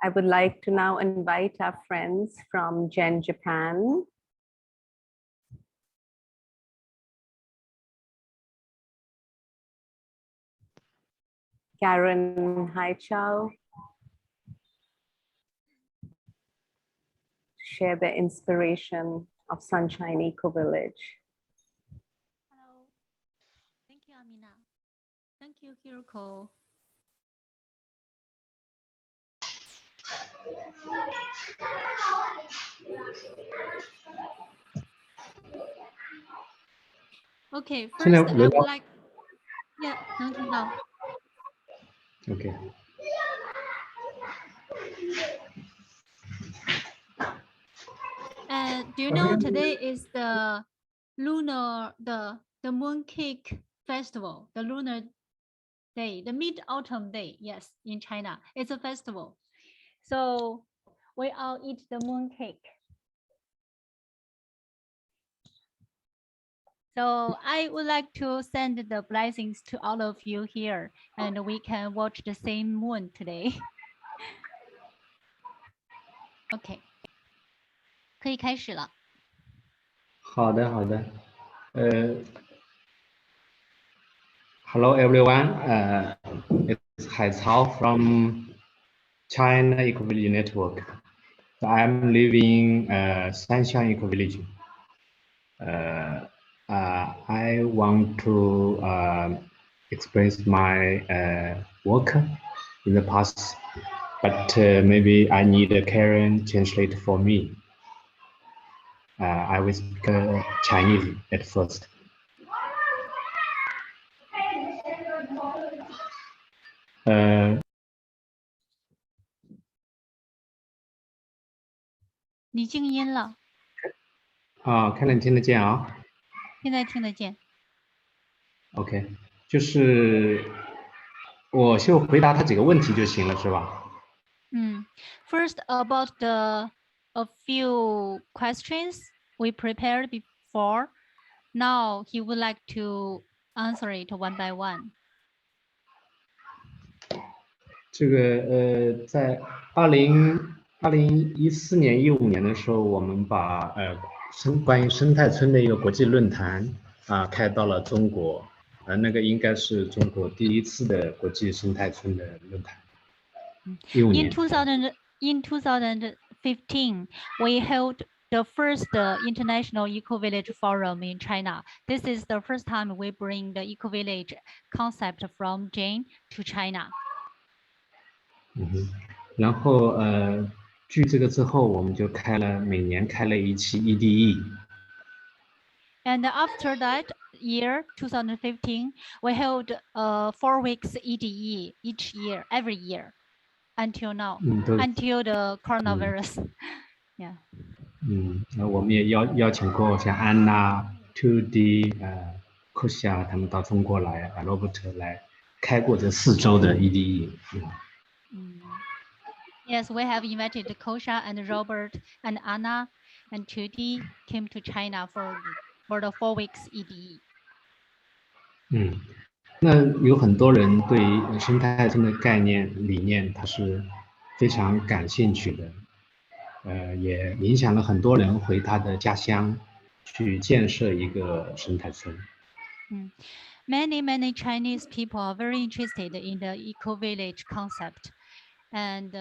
I would like to now invite our friends from Gen Japan. Karen Haichao, share the inspiration of Sunshine Ecovillage. Hello. Thank you, Amina. Thank you, Hiroko. Okay, 现在 first I 轮 would 到 like, yeah, 能听到。 OK。 And do you know today is the lunar, the mooncake festival, the lunar day, the mid-autumn day, yes, in China. It's a festival. So we all eat the mooncake. So I would like to send the blessings to all of you here, and we can watch the same moon today. OK， 可以开始了。好的，好的。Hello everyone. It's Haichao from China Ecovillage Network. I'm living Sunshine Ecovillage. I want to express my work in the past, but maybe I need a Karen translate for me. I will speak Chinese at first. 你静音了，看能听得见啊。现在听得见。 OK， 就是我就回答他几个问题就行了，是吧？ First about a few questions we prepared before. Now he would like to answer it one by one. 这个在2014年、15年的时候，我们把关于生态村的一个国际论坛开到了中国，那个应该是中国第一次的国际生态村的论坛。15年。In 2015, we held the first international Ecovillage forum in China. This is the first time we bring the Ecovillage concept from Jane to China. 然后距这个之后，我们就每年开了一期 EDE。And after that year, 2015, we held 4 weeks EDE each year, every year, until now, until the coronavirus. Yeah. 我们也邀请过像安娜、2D、库夏他们到中国来，Robert 来开过这4周的 EDE。Yes, we have invited Kosha and Robert and Anna and 2D came to China for the 4 weeks EDE. 那有很多人对生态村的概念理念，他是非常感兴趣的，也影响了很多人回他的家乡去建设一个生态村。Many Chinese people are very interested in the eco-village concept. And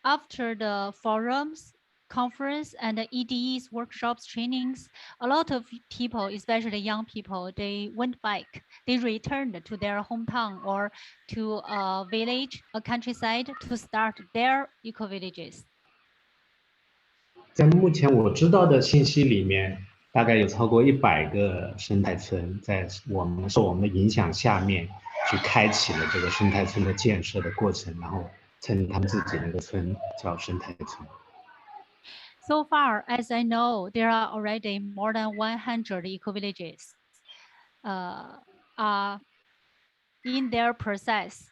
after the forums, conference, and the EDEs, workshops, trainings, a lot of people, especially young people, they went back. They returned to their hometown or to a village, a countryside to start their eco-villages. 在目前我知道的信息里面，大概有超过100个生态村在受我们的影响下面去开启了这个生态村的建设的过程，然后称他们自己那个村叫生态村。So far, as I know, there are already more than 100 eco-villages are in their process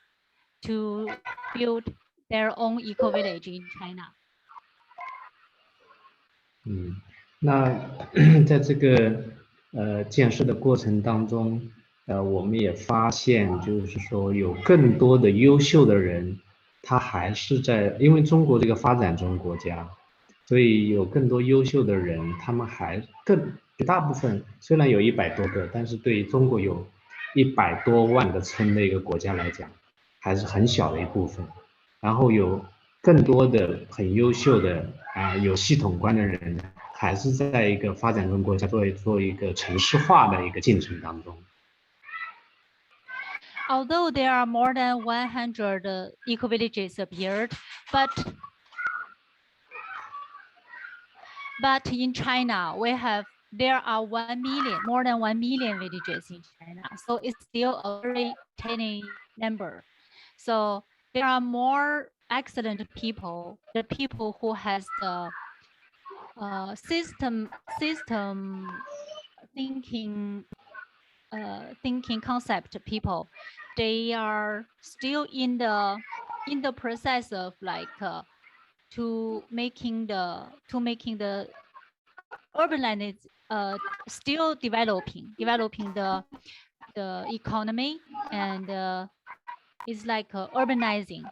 to build their own eco-village in China. 那在这个建设的过程当中，我们也发现，就是说有更多的优秀的人，他还是因为中国这个发展中国家，所以有更多优秀的人，他们绝大部分虽然有100多个，但是对于中国有100多万个村的一个国家来讲，还是很小的一部分。然后有更多的很优秀的有系统观的人，还是在一个发展中国家做一个城市化的一个进程当中。Although there are more than 100 eco-villages appeared, but But in China, there are 1 million, more than 1 million villages in China. So it's still a very tiny number. So there are more excellent people, the people who has the system thinking concept people. They are still in the process of like to making the urban land is still developing the economy, and it's like urbanizing,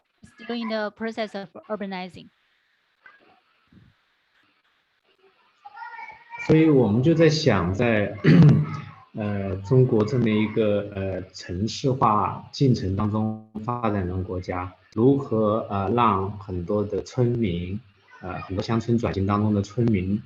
still in the process of urbanizing. 所以我们就在想在，中国这么一个城市化进程当中发展中国家，如何让很多的村民，很多乡村转型当中的村民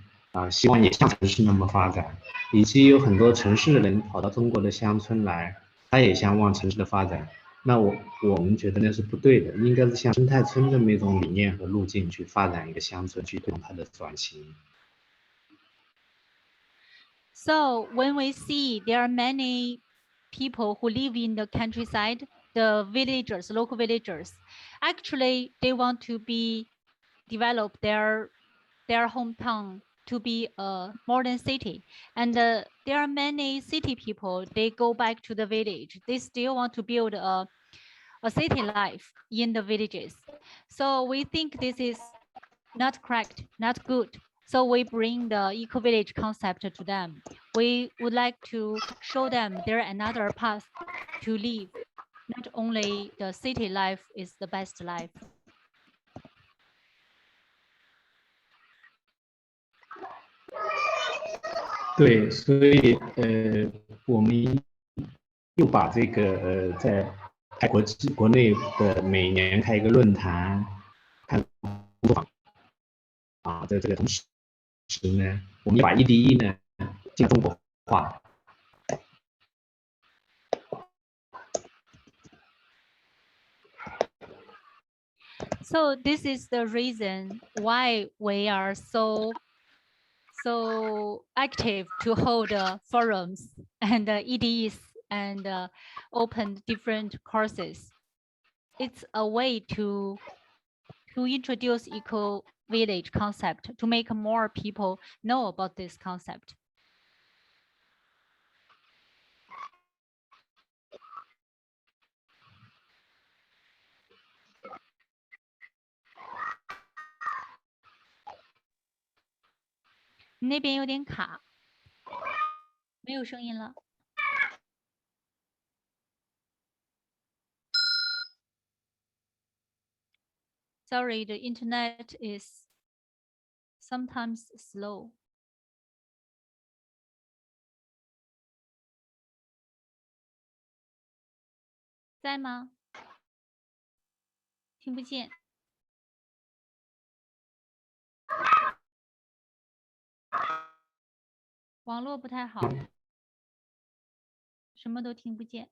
希望也像城市那么发展，以及有很多城市的人跑到中国的乡村来，他也想往城市的发展。那我们觉得那是不对的，应该是像生态村这么一种理念和路径去发展一个乡村，去推动它的转型。So when we see there are many people who live in the countryside, the villagers, local villagers, actually they want to develop their hometown to be a modern city. And there are many city people, they go back to the village. They still want to build a city life in the villages. So we think this is not correct, not good. So we bring the eco-village concept to them. We would like to show them there another path to live. Not only the city life is the best life. 对，所以我们又把这个在国内的每年开一个论坛，看在这个同时呢，我们把EDE呢进中国化。So this is the reason why we are so active to hold forums and EDs and open different courses. It's a way to introduce eco-village concept, to make more people know about this concept. 那边有点卡，没有声音了。Sorry, the internet is sometimes slow. 在吗？听不见。网络不太好，什么都听不见。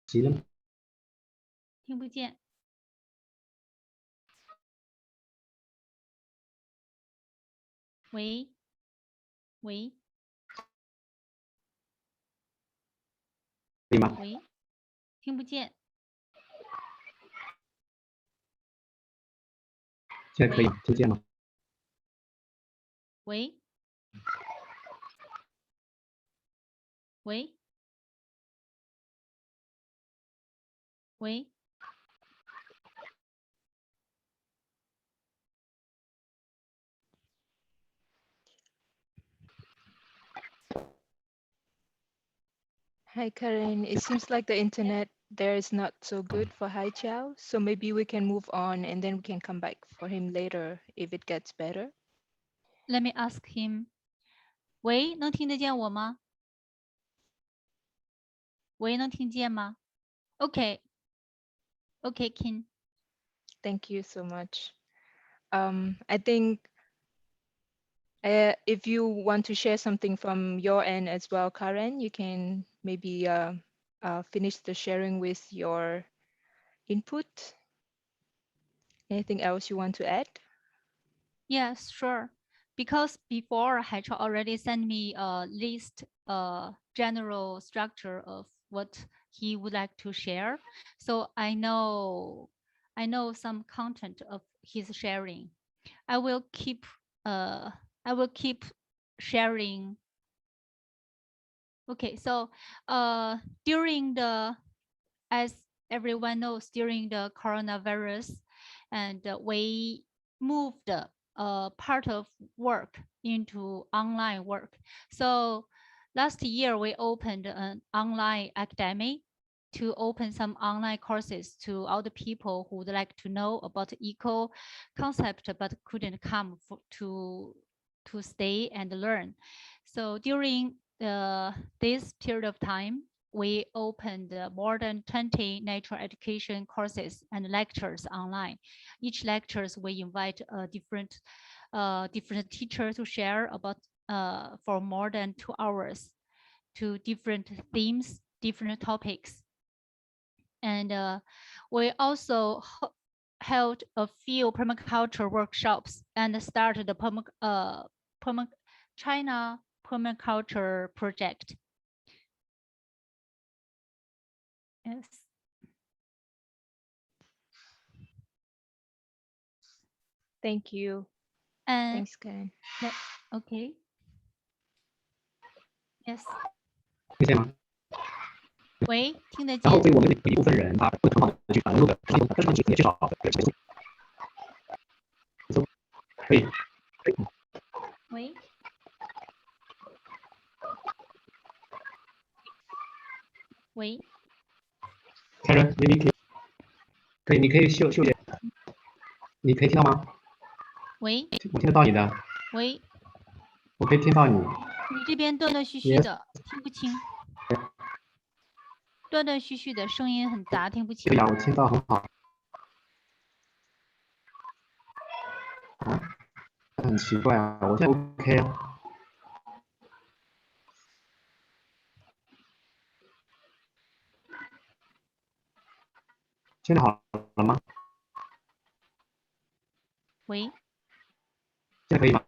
急了吗？听不见。喂，喂，可以吗？喂，听不见。现在可以听见吗？喂，喂，喂。Hi, Karen. It seems like the internet there is not so good for Haichao, so maybe we can move on and then we can come back for him later if it gets better. Let me ask him. 喂，能听得见我吗？喂，能听见吗 ？Okay. Okay, Kin. Thank you so much. I think if you want to share something from your end as well, Karen, you can maybe finish the sharing with your input. Anything else you want to add? Yes, sure. Because before Haichao already sent me a list, general structure of what he would like to share. So I know some content of his sharing. I will keep sharing. Okay, so during the, as everyone knows, during the coronavirus, and we moved part of work into online work. So last year we opened an online academy to open some online courses to all the people who would like to know about eco concept but couldn't come to stay and learn. So during this period of time, we opened more than 20 natural education courses and lectures online. Each lectures we invite a different teacher to share about for more than 2 hours to different themes, different topics. And we also held a few permaculture workshops and started the China permaculture project. Yes. Thank you. And Thanks, Ken. okay. Yes. 可以这样吗？喂，听得然后，见？所以我们有一部分人他会很好的去把能够的上用，但是问题也缺少可以。喂。喂。凯伦，你可以，你可以秀秀姐，你可以听到吗？喂。我听得到你的。喂。我可以听到你。你这边断断续续的，听不清。断断续续的声音很杂，听不清。对呀，我听到很好。啊，很奇怪啊，我现在 OK 啊。现在好了吗？喂。现在可以吗？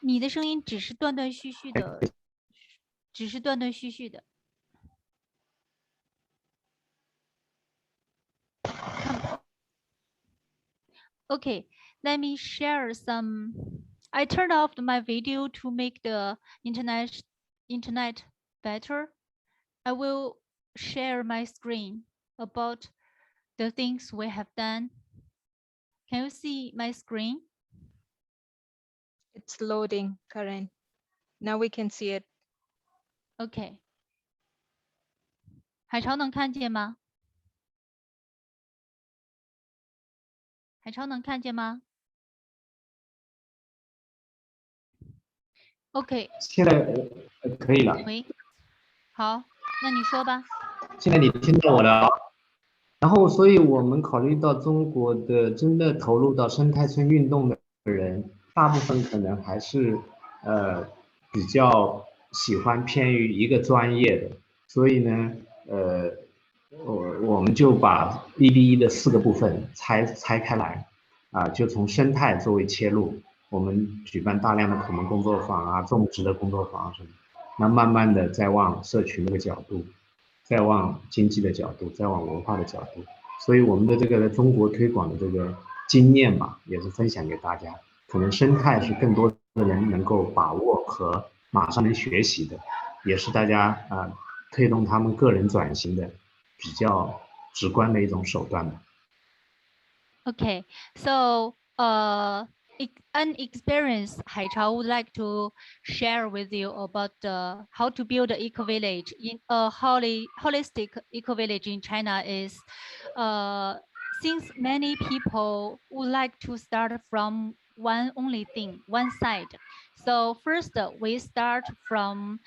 你的声音只是断断续续的，只是断断续续的。Okay, let me share some. I turned off my video to make the internet better. I will share my screen about the things we have done. Can you see my screen? It's loading, Karen. Now we can see it. Okay. 海潮能看见吗？海潮能看见吗 ？OK。现在可以了。喂，好，那你说吧。现在你听到我了。然后，所以我们考虑到中国的真的投入到生态村运动的人，大部分可能还是比较喜欢偏于一个专业的，所以呢，我们就把ED1的4个部分拆开来，就从生态作为切入，我们举办大量的土门工作坊啊、种植的工作坊啊什么，那慢慢的再往社群那个角度。再往经济的角度，再往文化的角度，所以我们的这个中国推广的这个经验吧，也是分享给大家。可能生态是更多的人能够把握和马上能学习的，也是大家推动他们个人转型的比较直观的一种手段吧。Okay, so an experience Haichao would like to share with you about how to build an eco-village in a holistic eco-village in China is since many people would like to start from one only thing, one side. So first we start from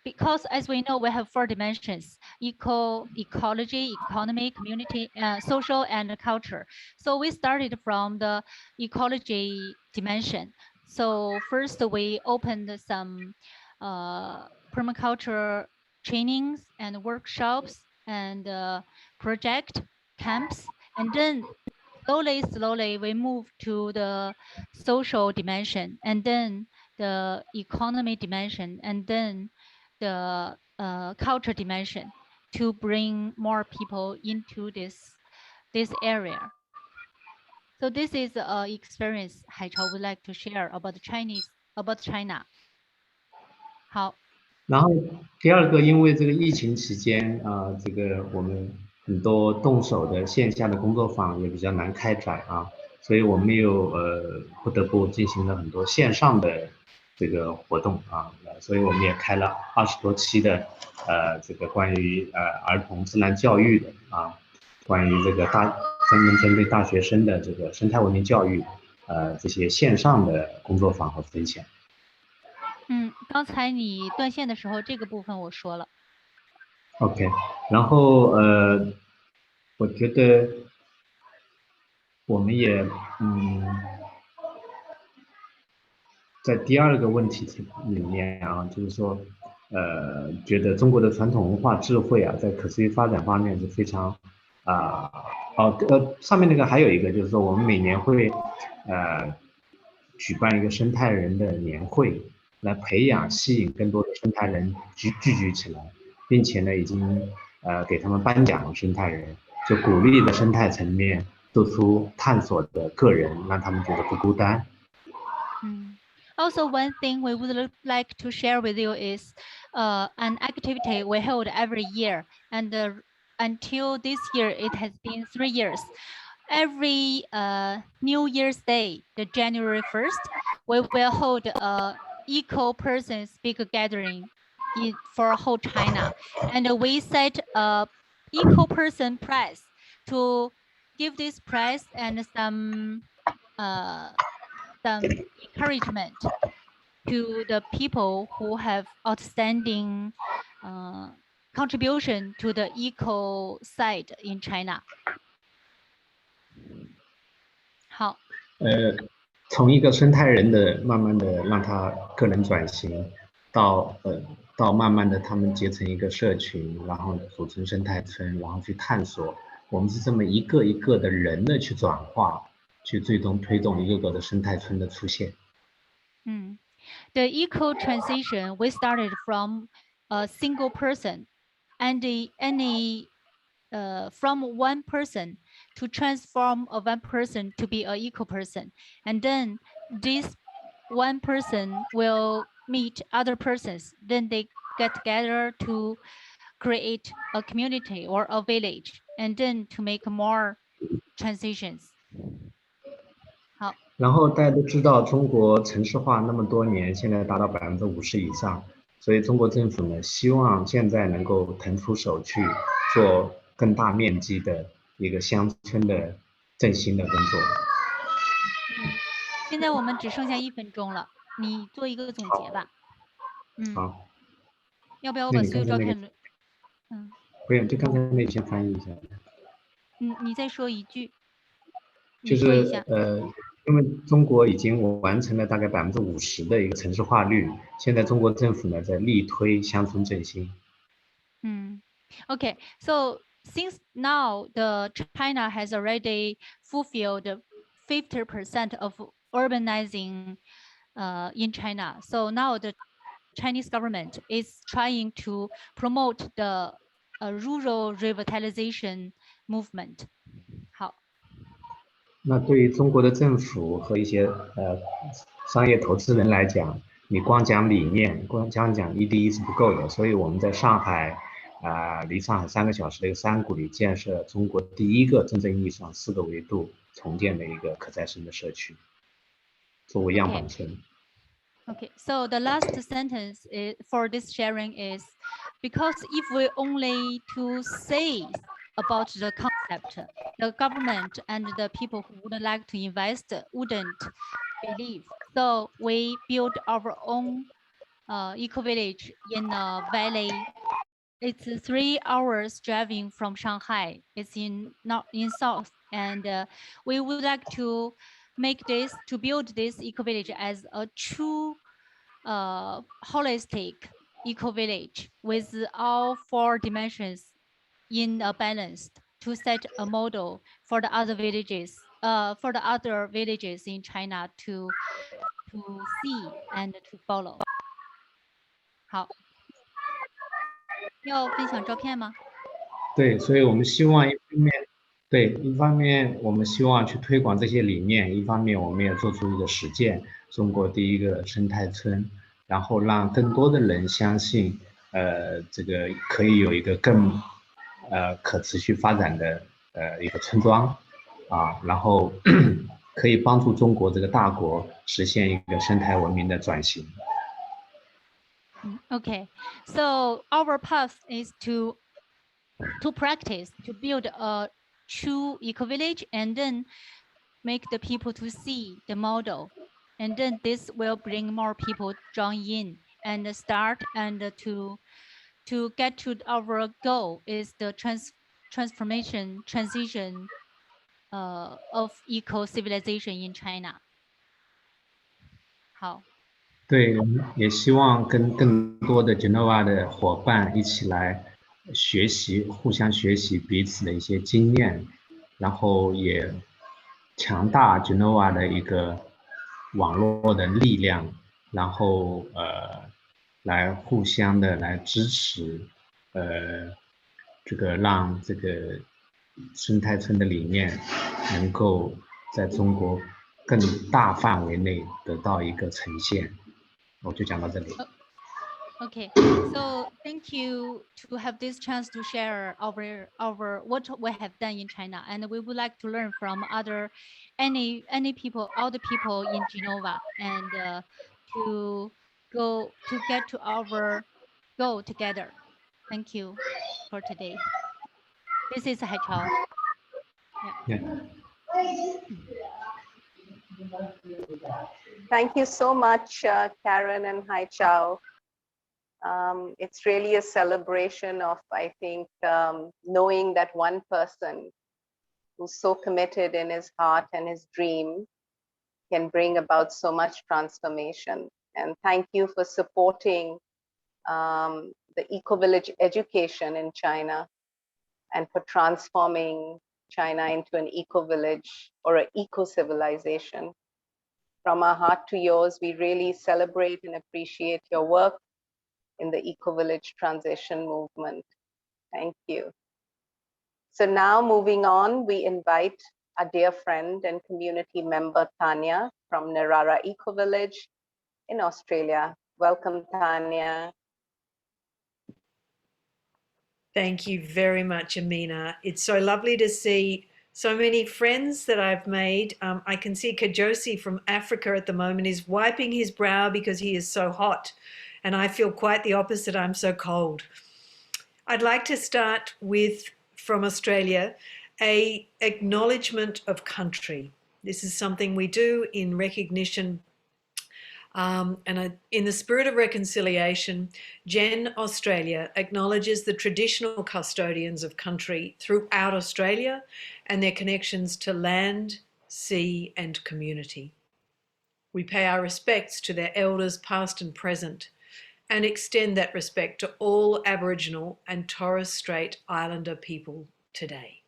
because as we know, we have 4 dimensions: ecology, economy, community, social, and culture. So we started from the ecology dimension. So first we opened some permaculture trainings and workshops and project camps And then slowly we move to the social dimension, and then the economy dimension, and then the culture dimension to bring more people into this area. So this is an experience Haichao would like to share about China. 好。然后第二个，因为这个疫情期间啊，这个我们很多动手的线下的工作坊也比较难开展啊，所以我们又不得不进行了很多线上的这个活动啊，所以我们也开了20多期的这个关于儿童自然教育的啊，关于这个针对大学生的这个生态文明教育这些线上的工作坊和分享。刚才你断线的时候，这个部分我说了。OK， 然后我觉得我们也在第二个问题里面啊，就是说觉得中国的传统文化智慧啊，在可持续发展方面是非常上面那个还有一个就是说，我们每年会举办一个生态人的年会，来培养吸引更多的生态人聚集起来，并且呢已经给他们颁奖生态人，就鼓励的生态层面做出探索的个人，让他们觉得不孤单。Also, one thing we would like to share with you is an activity we hold every year, and until this year, it has been 3 years. Every New Year's Day, the January 1st, we will hold a eco-person speaker gathering for whole China, and we set a eco-person prize to give this prize and some encouragement to the people who have outstanding contribution to the eco side in China. 好。从一个生态人的慢慢的让他个人转型，到慢慢的他们结成一个社群，然后组成生态村，然后去探索，我们是这么一个一个的人的去转化，去最终推动一个个的生态村的出现。The eco transition we started from a single person, and from one person to transform a one person to be an eco person, and then this one person will meet other persons, then they get together to create a community or a village, and then to make more transitions. 好。然后大家都知道，中国城市化那么多年，现在达到50%以上，所以中国政府呢，希望现在能够腾出手去做更大面积的一个乡村的振兴的工作。现在我们只剩下1分钟了，你做一个总结吧。好。要不要我把所有照片？不用，就刚才那先翻译一下。你再说一句。就是因为中国已经完成了大概50%的一个城市化率，现在中国政府呢在力推乡村振兴。Okay, so since now the China has already fulfilled 50% of urbanizing in China, so now the Chinese government is trying to promote the rural revitalization movement. 好。那对于中国的政府和一些商业投资人来讲，你光讲理念，光讲ED1是不够的，所以我们在上海离上海3个小时的一个山谷里建设中国第一个真正意义上4个维度重建的一个可再生的社区，作为样板村。Okay, so the last sentence for this sharing is, because if we only to say about the concept, the government and the people who would like to invest wouldn't believe. So we built our own eco-village in a valley. It's 3 hours driving from Shanghai. It's in south, and we would like to build this eco-village as a true holistic eco-village with all 4 dimensions in a balanced to set a model for the other villages, in China to see and to follow. 好，要分享照片吗？对，所以我们希望一方面我们希望去推广这些理念，一方面我们也做出一个实践，中国第一个生态村，然后让更多的人相信，这个可以有一个更可持续发展的一个村庄啊，然后可以帮助中国这个大国实现一个生态文明的转型。Okay, so our path is to practice, to build a true eco-village and then make the people to see the model. And then this will bring more people join in and start and to get to our goal is the transition of eco-civilization in China. 好。对，我们也希望跟更多的 GENOA 的伙伴一起来学习，互相学习彼此的一些经验，然后也强大 GENOA 的一个网络的力量，然后来互相的来支持，这个让这个生态村的理念能够在中国更大范围内得到一个呈现。我就讲到这里。Okay, so thank you to have this chance to share our what we have done in China, and we would like to learn from any people, all the people in GENOA, and to get to our goal together. Thank you for today. This is Haichao. Yeah. Thank you so much, Karen and Haichao. It's really a celebration of, I think, knowing that one person who's so committed in his heart and his dream can bring about so much transformation. And thank you for supporting the Ecovillage education in China and for transforming China into an eco-village or an eco-civilization. From our heart to yours, we really celebrate and appreciate your work in the Ecovillage Transition movement. Thank you. So now moving on, we invite our dear friend and community member, Tanya, from Narara Ecovillage in Australia. Welcome, Tanya. Thank you very much, Amina. It's so lovely to see so many friends that I've made. I can see Kajosi from Africa at the moment is wiping his brow because he is so hot. And I feel quite the opposite. I'm so cold. I'd like to start with, from Australia, an acknowledgement of country. This is something we do in recognition. In the spirit of reconciliation, Gen Australia acknowledges the traditional custodians of country throughout Australia and their connections to land, sea, and community. We pay our respects to their elders past and present and extend that respect to all Aboriginal and Torres Strait Islander people today.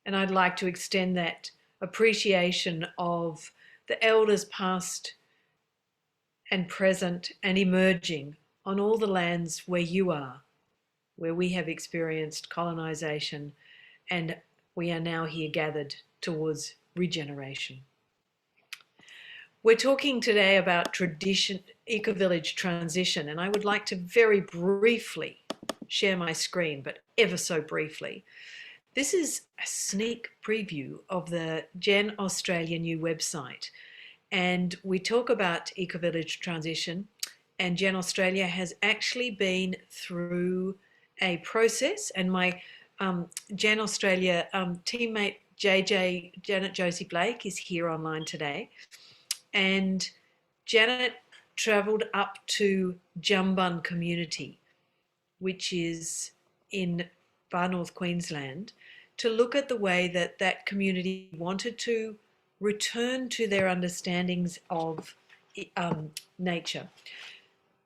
And I'd like to extend that appreciation of the elders past and present and emerging on all the lands where you are, where we have experienced colonisation and we are now here gathered towards regeneration. We're talking today about Ecovillage Transition, and I would like to very briefly share my screen, but ever so briefly. This is a sneak preview of the Gen Australia new website. And we talk about Ecovillage Transition, and Gen Australia has actually been through a process, and my Gen Australia teammate Janet Josie Blake is here online today. And Janet travelled up to Jumbun community, which is in far north Queensland, to look at the way that that community wanted to return to their understandings of nature.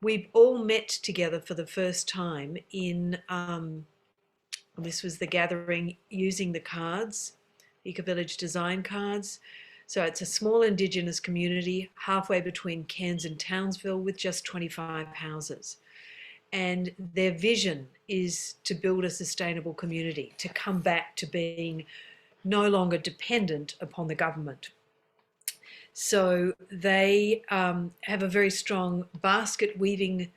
We've all met together for the first time in And this was the gathering using the cards, Ecovillage design cards. So it's a small Indigenous community halfway between Cairns and Townsville with just 25 houses. And their vision is to build a sustainable community, to come back to being no longer dependent upon the government. So they have a very strong basket weaving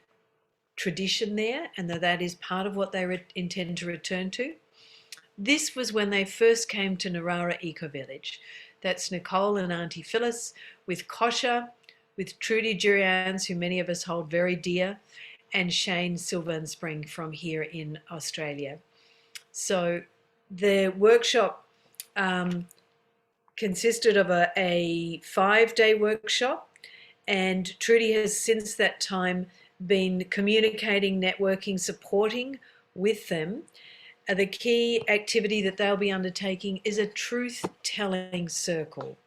tradition there, and that is part of what they intend to return to. This was when they first came to Narara Ecovillage. That's Nicole and Auntie Phyllis with Kosha, with Trudy Jurians, who many of us hold very dear, and Shane Silverspring from here in Australia. So the workshop consisted of a 5-day workshop, and Trudy has since that time been communicating, networking, supporting with them. The key activity that they'll be undertaking is a truth-telling circle.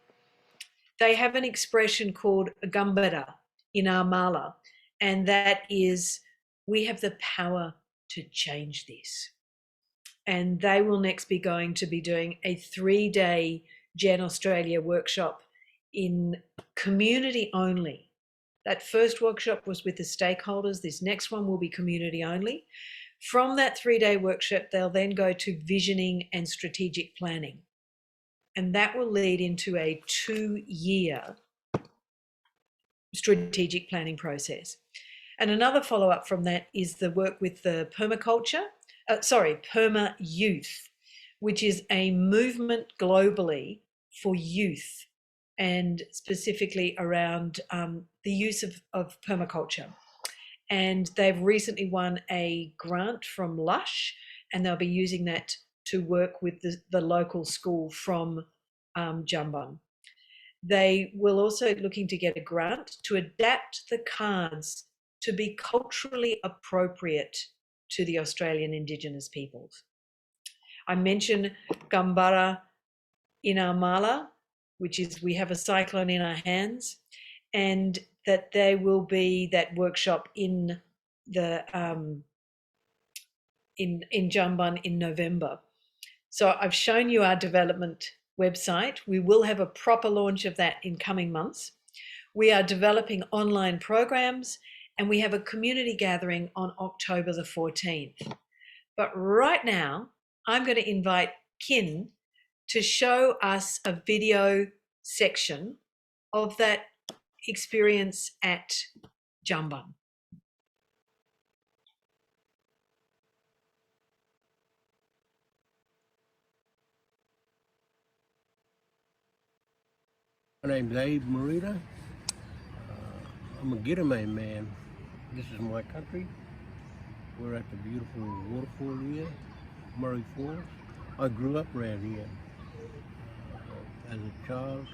They have an expression called Gambara in our mala, and that is, we have the power to change this. And they will next be going to be doing a 3-day Gen Australia workshop in community only. That first workshop was with the stakeholders. This next one will be community only. From that 3-day workshop, they'll then go to visioning and strategic planning. And that will lead into a 2-year strategic planning process. And another follow-up from that is the work with the Perma Youth, which is a movement globally for youth, and specifically around the use of permaculture. And they've recently won a grant from Lush, and they'll be using that to work with the local school from Jambon. They will also looking to get a grant to adapt the cards to be culturally appropriate to the Australian Indigenous peoples. I mentioned Gambara in our mala, which is we have a cyclone in our hands, and that there will be that workshop in the in Jambon in November. So I've shown you our development website. We will have a proper launch of that in coming months. We are developing online programs, and we have a community gathering on October the 14th. But right now, I'm going to invite Kin to show us a video section of that experience at Jambon. My name's Abe Marita. I'm a Getaway man. This is my country. We're at the beautiful waterfall here, Murray Falls. I grew up around here as a child,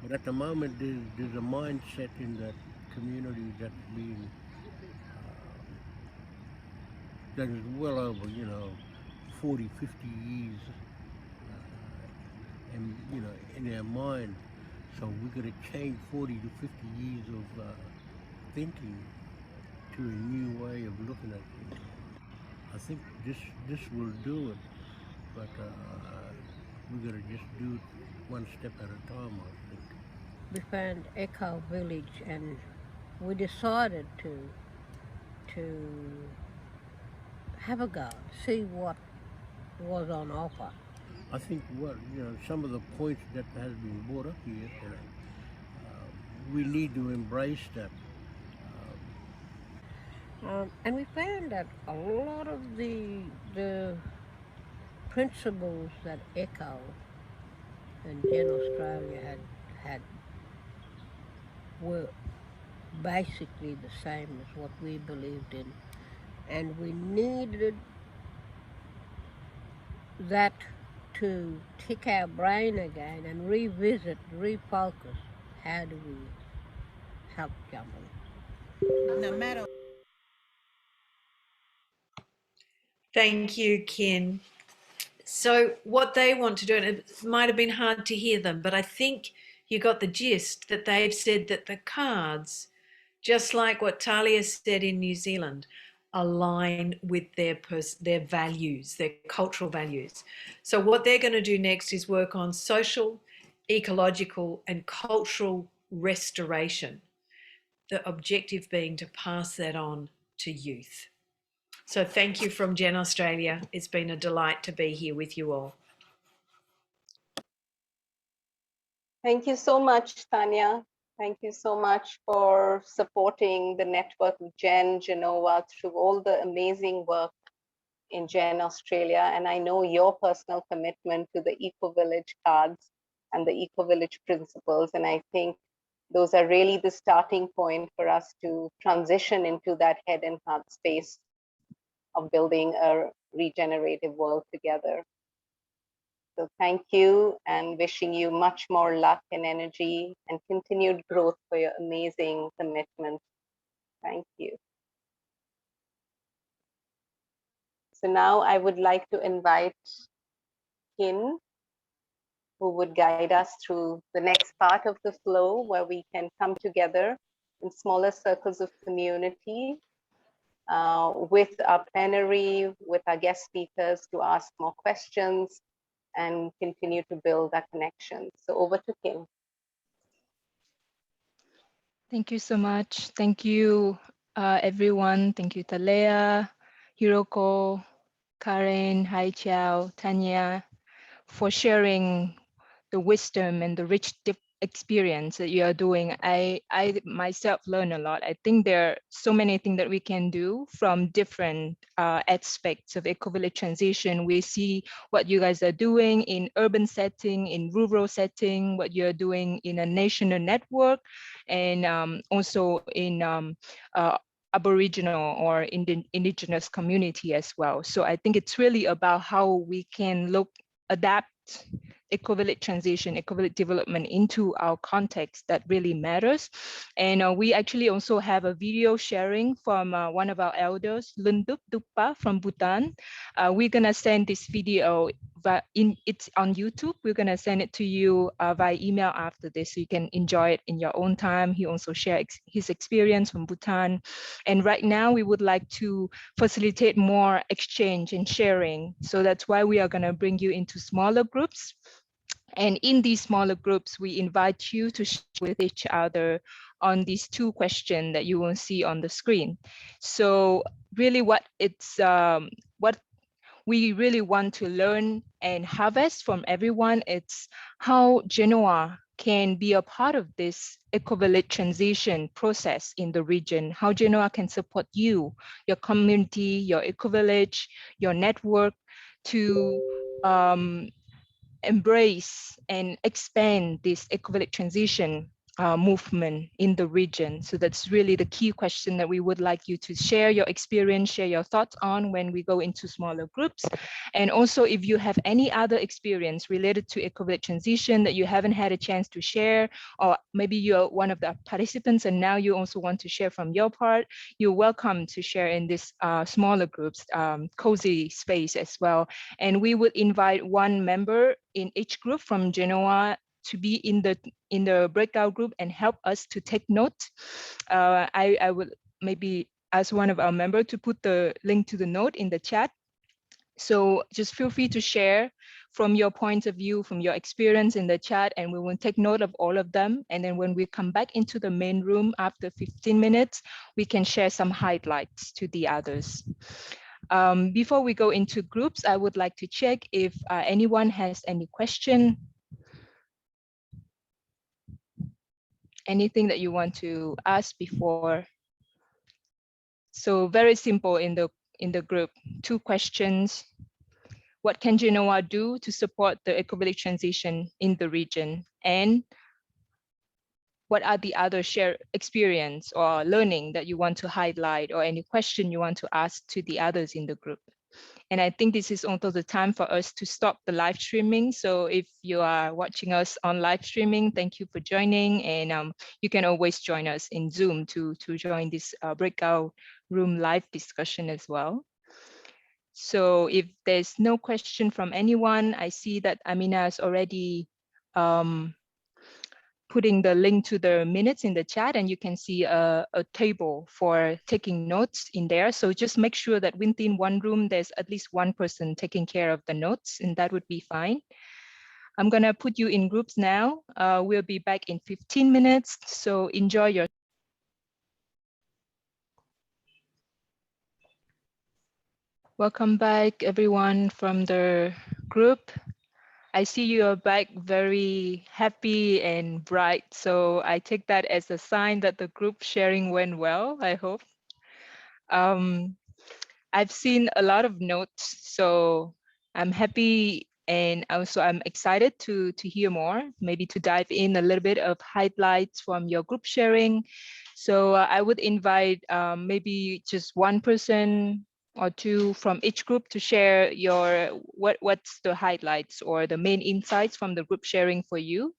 but at the moment there's a mindset in that community that's been that is well over 40, 50 years, and in our mind. So we're going to change 40 to 50 years of thinking to a new way of looking at things. I think this will do it, but we're going to just do it one step at a time, I think. We found Ecovillage, and we decided to have a go, see what was on offer. I think some of the points that has been brought up here, we need to embrace that. And we found that a lot of the principles that Eco and Gen Australia had were basically the same as what we believed in, and we needed that to tick our brain again and revisit, refocus. How do we help Jambon? No matter. Thank you, Kin. So what they want to do, and it might have been hard to hear them, but I think you got the gist that they've said that the cards, just like what Thalea said in New Zealand, align with their values, their cultural values. So what they're going to do next is work on social, ecological and cultural restoration, the objective being to pass that on to youth. So thank you from Gen Australia. It's been a delight to be here with you all. Thank you so much, Tanya. Thank you so much for supporting the network of GENOA through all the amazing work in Gen Australia. And I know your personal commitment to the Ecovillage cards and the Ecovillage principles. And I think those are really the starting point for us to transition into that head and heart space of building a regenerative world together. So thank you, and wishing you much more luck and energy and continued growth for your amazing commitment. Thank you. So now I would like to invite Kin, who would guide us through the next part of the flow, where we can come together in smaller circles of community with our plenary, with our guest speakers, to ask more questions and continue to build that connection. So over to Kim. Thank you so much. Thank you, everyone. Thank you, Thalea, Hiroko, Karen, Haichao, Tanya, for sharing the wisdom and the rich experience that you are doing. I myself learn a lot. I think there are so many things that we can do from different aspects of Ecovillage transition. We see what you guys are doing in urban setting, in rural setting, what you're doing in a national network, and also in Aboriginal or indigenous community as well. So I think it's really about how we can adapt Ecovillage transition, Ecovillage development into our context that really matters. And we actually also have a video sharing from one of our elders, Lundup Dupa from Bhutan. We're gonna send this video, it's on YouTube. We're gonna send it to you via email after this, so you can enjoy it in your own time. He also shared his experience from Bhutan. And right now we would like to facilitate more exchange and sharing. So that's why we are gonna bring you into smaller groups. And in these smaller groups, we invite you to share with each other on these two questions that you will see on the screen. So really what we really want to learn and harvest from everyone, it's how GENOA can be a part of this Ecovillage transition process in the region, how GENOA can support you, your community, your Ecovillage, your network to embrace and expand this Ecovillage transition movement in the region. So that's really the key question that we would like you to share your experience, share your thoughts on when we go into smaller groups. And also if you have any other experience related to Ecovillage transition that you haven't had a chance to share, or maybe you're one of the participants and now you also want to share from your part, you're welcome to share in this smaller groups, cozy space as well. And we would invite one member in each group from GENOA to be in the breakout group and help us to take note. I would maybe ask one of our members to put the link to the note in the chat. So just feel free to share from your point of view, from your experience in the chat, and we will take note of all of them. And then when we come back into the main room after 15 minutes, we can share some highlights to the others. Before we go into groups, I would like to check if anyone has any question. Anything that you want to ask before? So very simple in the group, 2 questions. What can GENOA do to support the Ecovillage transition in the region? And what are the other shared experience or learning that you want to highlight, or any question you want to ask to the others in the group? And I think this is also the time for us to stop the live streaming. So if you are watching us on live streaming, thank you for joining. And you can always join us in Zoom to join this breakout room live discussion as well. So if there's no question from anyone, I see that Amina has already putting the link to the minutes in the chat, and you can see a table for taking notes in there. So just make sure that within one room, there's at least one person taking care of the notes, and that would be fine. I'm gonna put you in groups now. We'll be back in 15 minutes, so enjoy your. Welcome back, everyone from the group. I see you are back very happy and bright, so I take that as a sign that the group sharing went well, I hope. I've seen a lot of notes, so I'm happy, and also I'm excited to hear more, maybe to dive in a little bit of highlights from your group sharing. So I would invite maybe just one person or two from each group to share your what's the highlights or the main insights from the group sharing for you.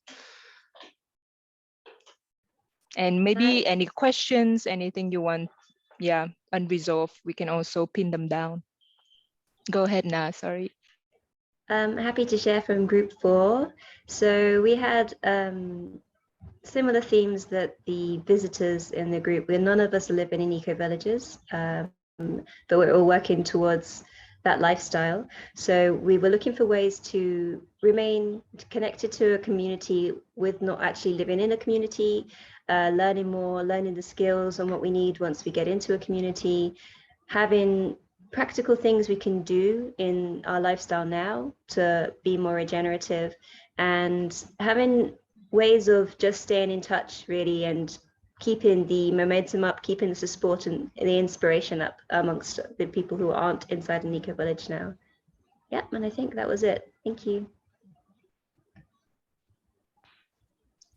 And maybe any questions, anything you want, unresolved, we can also pin them down. Go ahead, Na, sorry. I'm happy to share from group 4. So we had similar themes that the visitors in the group, where none of us are living in eco-villages, but we're all working towards that lifestyle. So we were looking for ways to remain connected to a community with not actually living in a community, learning more, learning the skills on what we need once we get into a community, having practical things we can do in our lifestyle now to be more regenerative, and having ways of just staying in touch really, and keeping the momentum up, keeping the support and the inspiration up amongst the people who aren't inside an eco-village now. Yeah, and I think that was it. Thank you.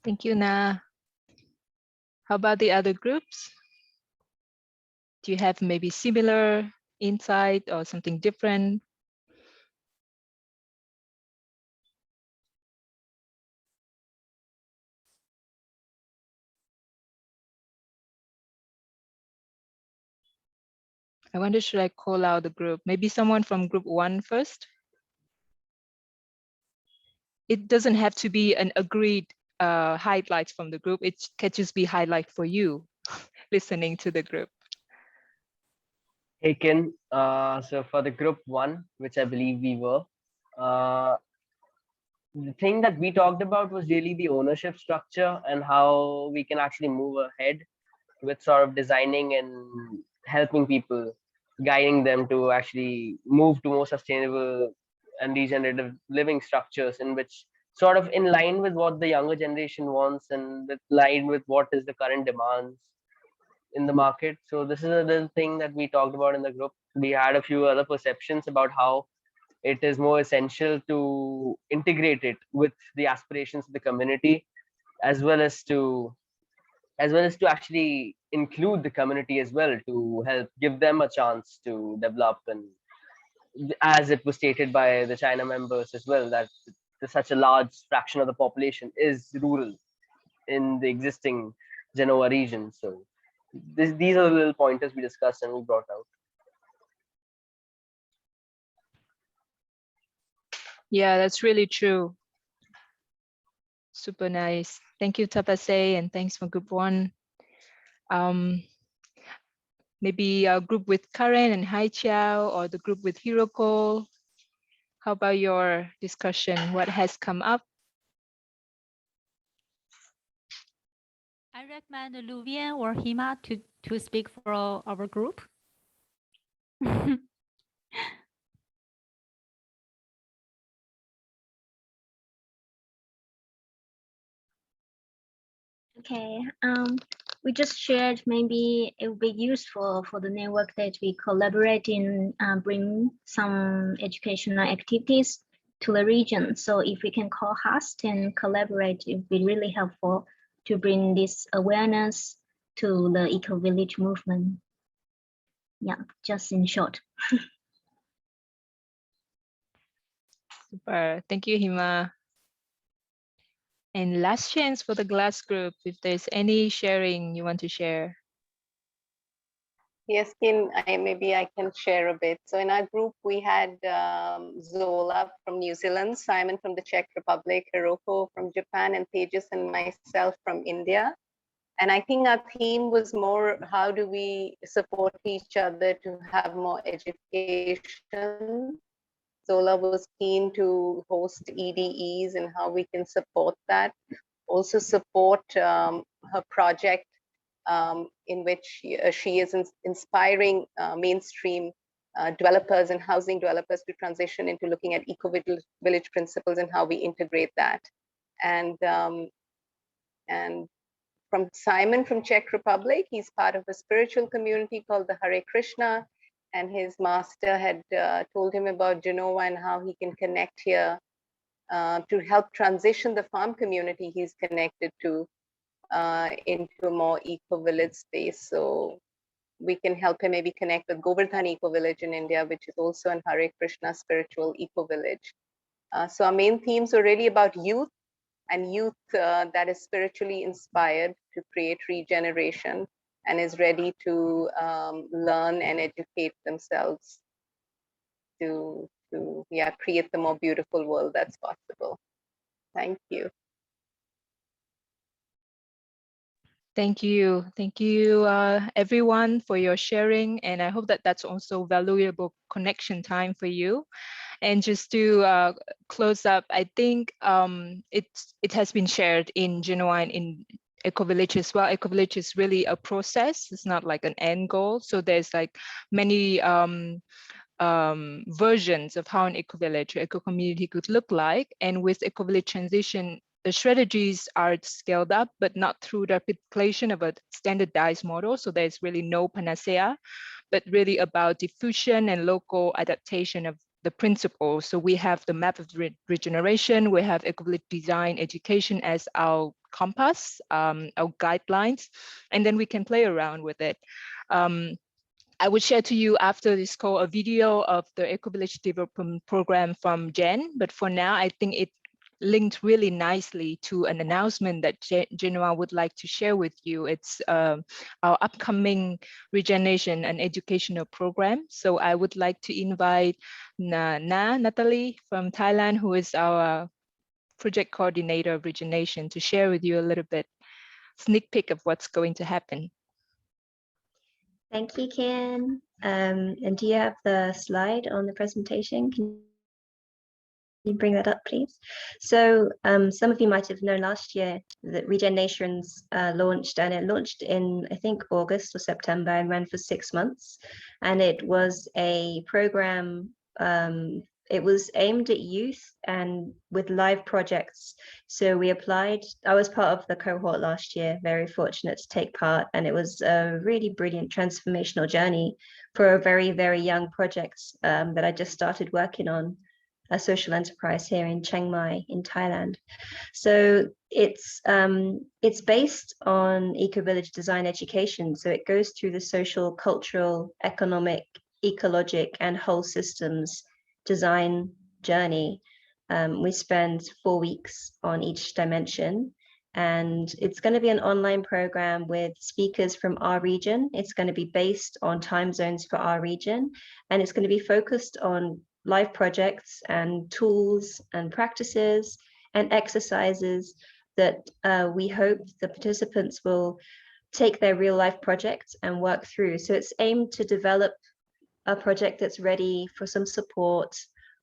Thank you, Na. How about the other groups? Do you have maybe similar insight or something different? I wonder, should I call out the group? Maybe someone from group 1 first? It doesn't have to be an agreed highlights from the group. It can just be highlight for you listening to the group. Hey, Ken. So for the group 1, which I believe we were, the thing that we talked about was really the ownership structure and how we can actually move ahead with sort of designing and helping people, guiding them to actually move to more sustainable and regenerative living structures, in which sort of in line with what the younger generation wants and with line with what is the current demands in the market. So this is a little thing that we talked about in the group. We had a few other perceptions about how it is more essential to integrate it with the aspirations of the community, as well as to actually include the community as well, to help give them a chance to develop. And as it was stated by the China members as well, that such a large fraction of the population is rural in the existing GENOA region. So these are the little pointers we discussed and we brought out. Yeah, that's really true. Super nice. Thank you, Tapase, and thanks for group 1. Maybe a group with Karen and Haichao, or the group with Hiroko. How about your discussion? What has come up? I recommend Luvian or Hima to speak for our group. Okay, we just shared maybe it would be useful for the network that we collaborate in bring some educational activities to the region. So if we can co-host and collaborate, it would be really helpful to bring this awareness to the eco-village movement. Yeah, just in short. Super, thank you, Hima. And last chance for the glass group, if there's any sharing you want to share. Yes, maybe I can share a bit. So in our group, we had Zola from New Zealand, Simon from the Czech Republic, Hiroko from Japan, and Tejas and myself from India. And I think our theme was more, how do we support each other to have more education? Zola was keen to host EDEs and how we can support that. Also support her project in which she is inspiring mainstream developers and housing developers to transition into looking at eco-village principles and how we integrate that. And from Simon from Czech Republic, he's part of a spiritual community called the Hare Krishna, and his master had told him about GENOA and how he can connect here to help transition the farm community he's connected to into a more eco-village space. So we can help him maybe connect with Govardhan Eco-Village in India, which is also an Hare Krishna spiritual eco-village. So our main themes are really about youth, and youth that is spiritually inspired to create regeneration and is ready to learn and educate themselves to create the more beautiful world that's possible. Thank you. Thank you. Thank you, everyone, for your sharing. And I hope that that's also valuable connection time for you. And just to close up, I think it has been shared in GENOA and in Ecovillage as well. Ecovillage is really a process. It's not like an end goal. So there's like many versions of how an eco-village or eco-community could look like. And with Ecovillage Transition, the strategies are scaled up, but not through the application of a standardized model. So there's really no panacea, but really about diffusion and local adaptation of the principles. So we have the map of regeneration, we have eco-village design education as our compass, our guidelines, and then we can play around with it. I would share to you after this call a video of the Ecovillage Development Program from Jen, but for now, I think it linked really nicely to an announcement that GENOA would like to share with you. It's our upcoming REGEN-Nation and educational program. So I would like to invite Natalie from Thailand, who is our project coordinator of REGEN-Nation, to share with you a little bit sneak peek of what's going to happen. Thank you, Ken. And do you have the slide on the presentation? Can you bring that up, please? So some of you might have known last year that REGEN-Nations launched, and it launched in, I think, August or September, and ran for 6 months. And it was a program, it was aimed at youth and with live projects. So we applied, I was part of the cohort last year, very fortunate to take part. And it was a really brilliant transformational journey for a very, very young project that I just started working on, a social enterprise here in Chiang Mai in Thailand. So it's based on eco-village design education. So it goes through the social, cultural, economic, ecologic, and whole systems design journey. We spend 4 weeks on each dimension, and it's going to be an online program with speakers from our region. It's going to be based on time zones for our region, and it's going to be focused on live projects and tools and practices and exercises that we hope the participants will take their real life projects and work through. So it's aimed to develop a project that's ready for some support,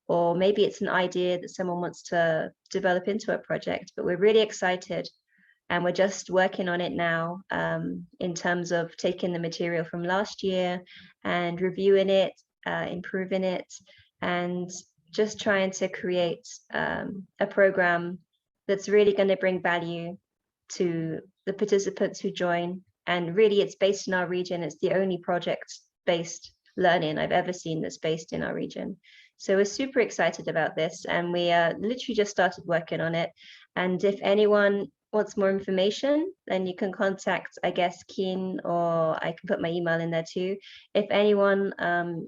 or maybe it's an idea that someone wants to develop into a project, but we're really excited and we're just working on it now in terms of taking the material from last year and reviewing it, improving it, and just trying to create a program that's really going to bring value to the participants who join. And really it's based in our region. It's the only project-based learning I've ever seen that's based in our region. So we're super excited about this, and we literally just started working on it. And if anyone wants more information, then you can contact, I guess, Keen, or I can put my email in there too. If anyone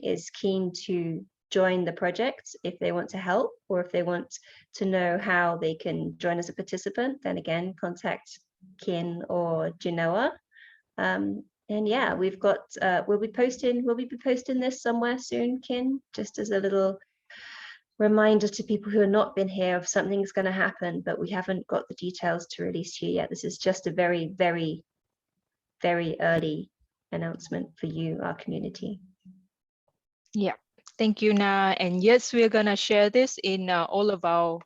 is keen to join the project, if they want to help, or if they want to know how they can join as a participant, then again, contact Keen or GENOA. And yeah, we've got, we'll be posting this somewhere soon, Kin, just as a little reminder to people who have not been here of something's going to happen, but we haven't got the details to release to you yet. This is just a very, very, very early announcement for you, our community. Yeah, thank you, Na. And yes, we're gonna share this in all of our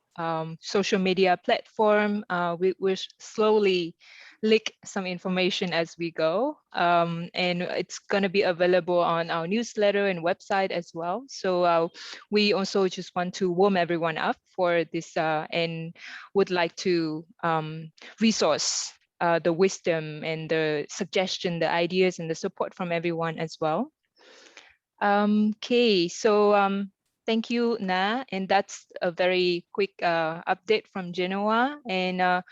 social media platform. We're slowly leak some information as we go, and it's gonna be available on our newsletter and website as well. So we also just want to warm everyone up for this and would like to resource the wisdom and the suggestion, the ideas and the support from everyone as well. Okay, so thank you, Na, and that's a very quick update from GENOA. And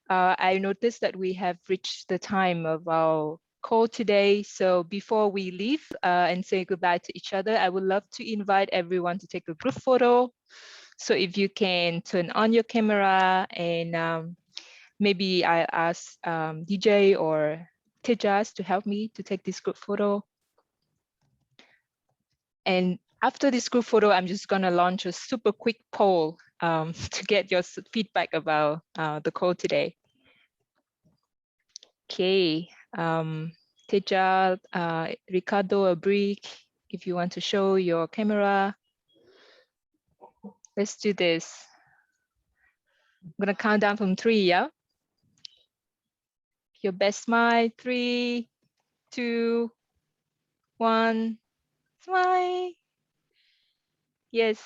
I noticed that we have reached the time of our call today. So before we leave and say goodbye to each other, I would love to invite everyone to take a group photo. So if you can turn on your camera, and maybe I ask DJ or Tejas to help me to take this group photo. And after this group photo, I'm just gonna launch a super quick poll to get your feedback about the call today. Okay, Teja, Ricardo, or Brick, if you want to show your camera, let's do this. I'm gonna count down from 3, yeah? Your best smile, 3, 2, 1, smile. Yes.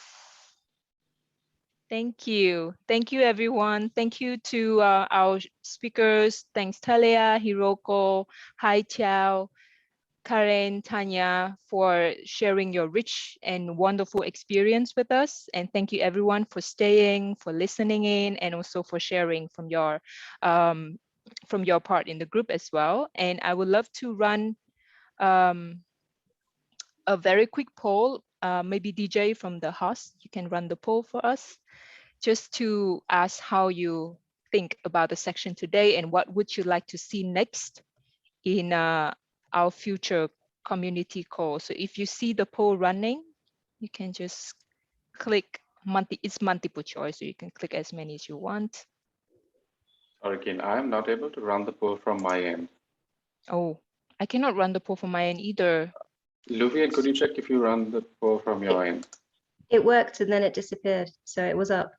Thank you. Thank you, everyone. Thank you to our speakers. Thanks, Thalea, Hiroko, Haichao, Karen, Tanya, for sharing your rich and wonderful experience with us. And thank you, everyone, for staying, for listening in, and also for sharing from your part in the group as well. And I would love to run a very quick poll. Maybe DJ from the host, you can run the poll for us, just to ask how you think about the section today and what would you like to see next in our future community call. So if you see the poll running, you can just click, it's multiple choice, so you can click as many as you want. Sorry, Ken, I am not able to run the poll from my end. Oh, I cannot run the poll from my end either. Luvian, could you check if you run the poll from your end? It worked and then it disappeared, so it was up.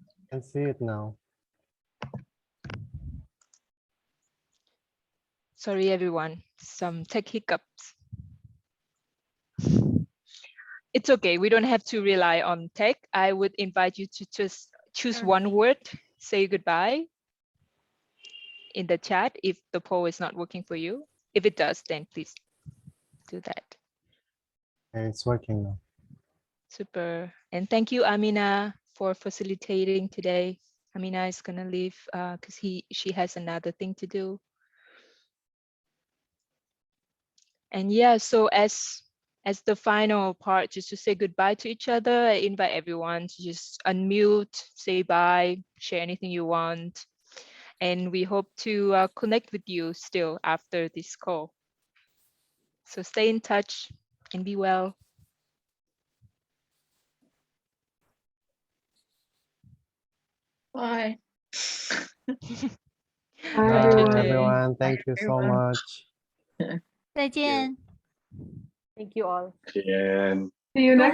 I can see it now. Sorry, everyone, some tech hiccups. It's okay, we don't have to rely on tech. I would invite you to just choose one word, say goodbye in the chat if the poll is not working for you. If it does, then please do that. Okay, it's working now. Super. And thank you, Amina, for facilitating today. Amina is gonna leave because she has another thing to do. And yeah, so as the final part, just to say goodbye to each other, I invite everyone to just unmute, say bye, share anything you want. And we hope to connect with you still after this call. So stay in touch and be well. Bye. Bye, everyone. Thank you so much. 再见。 Thank you all. And See you next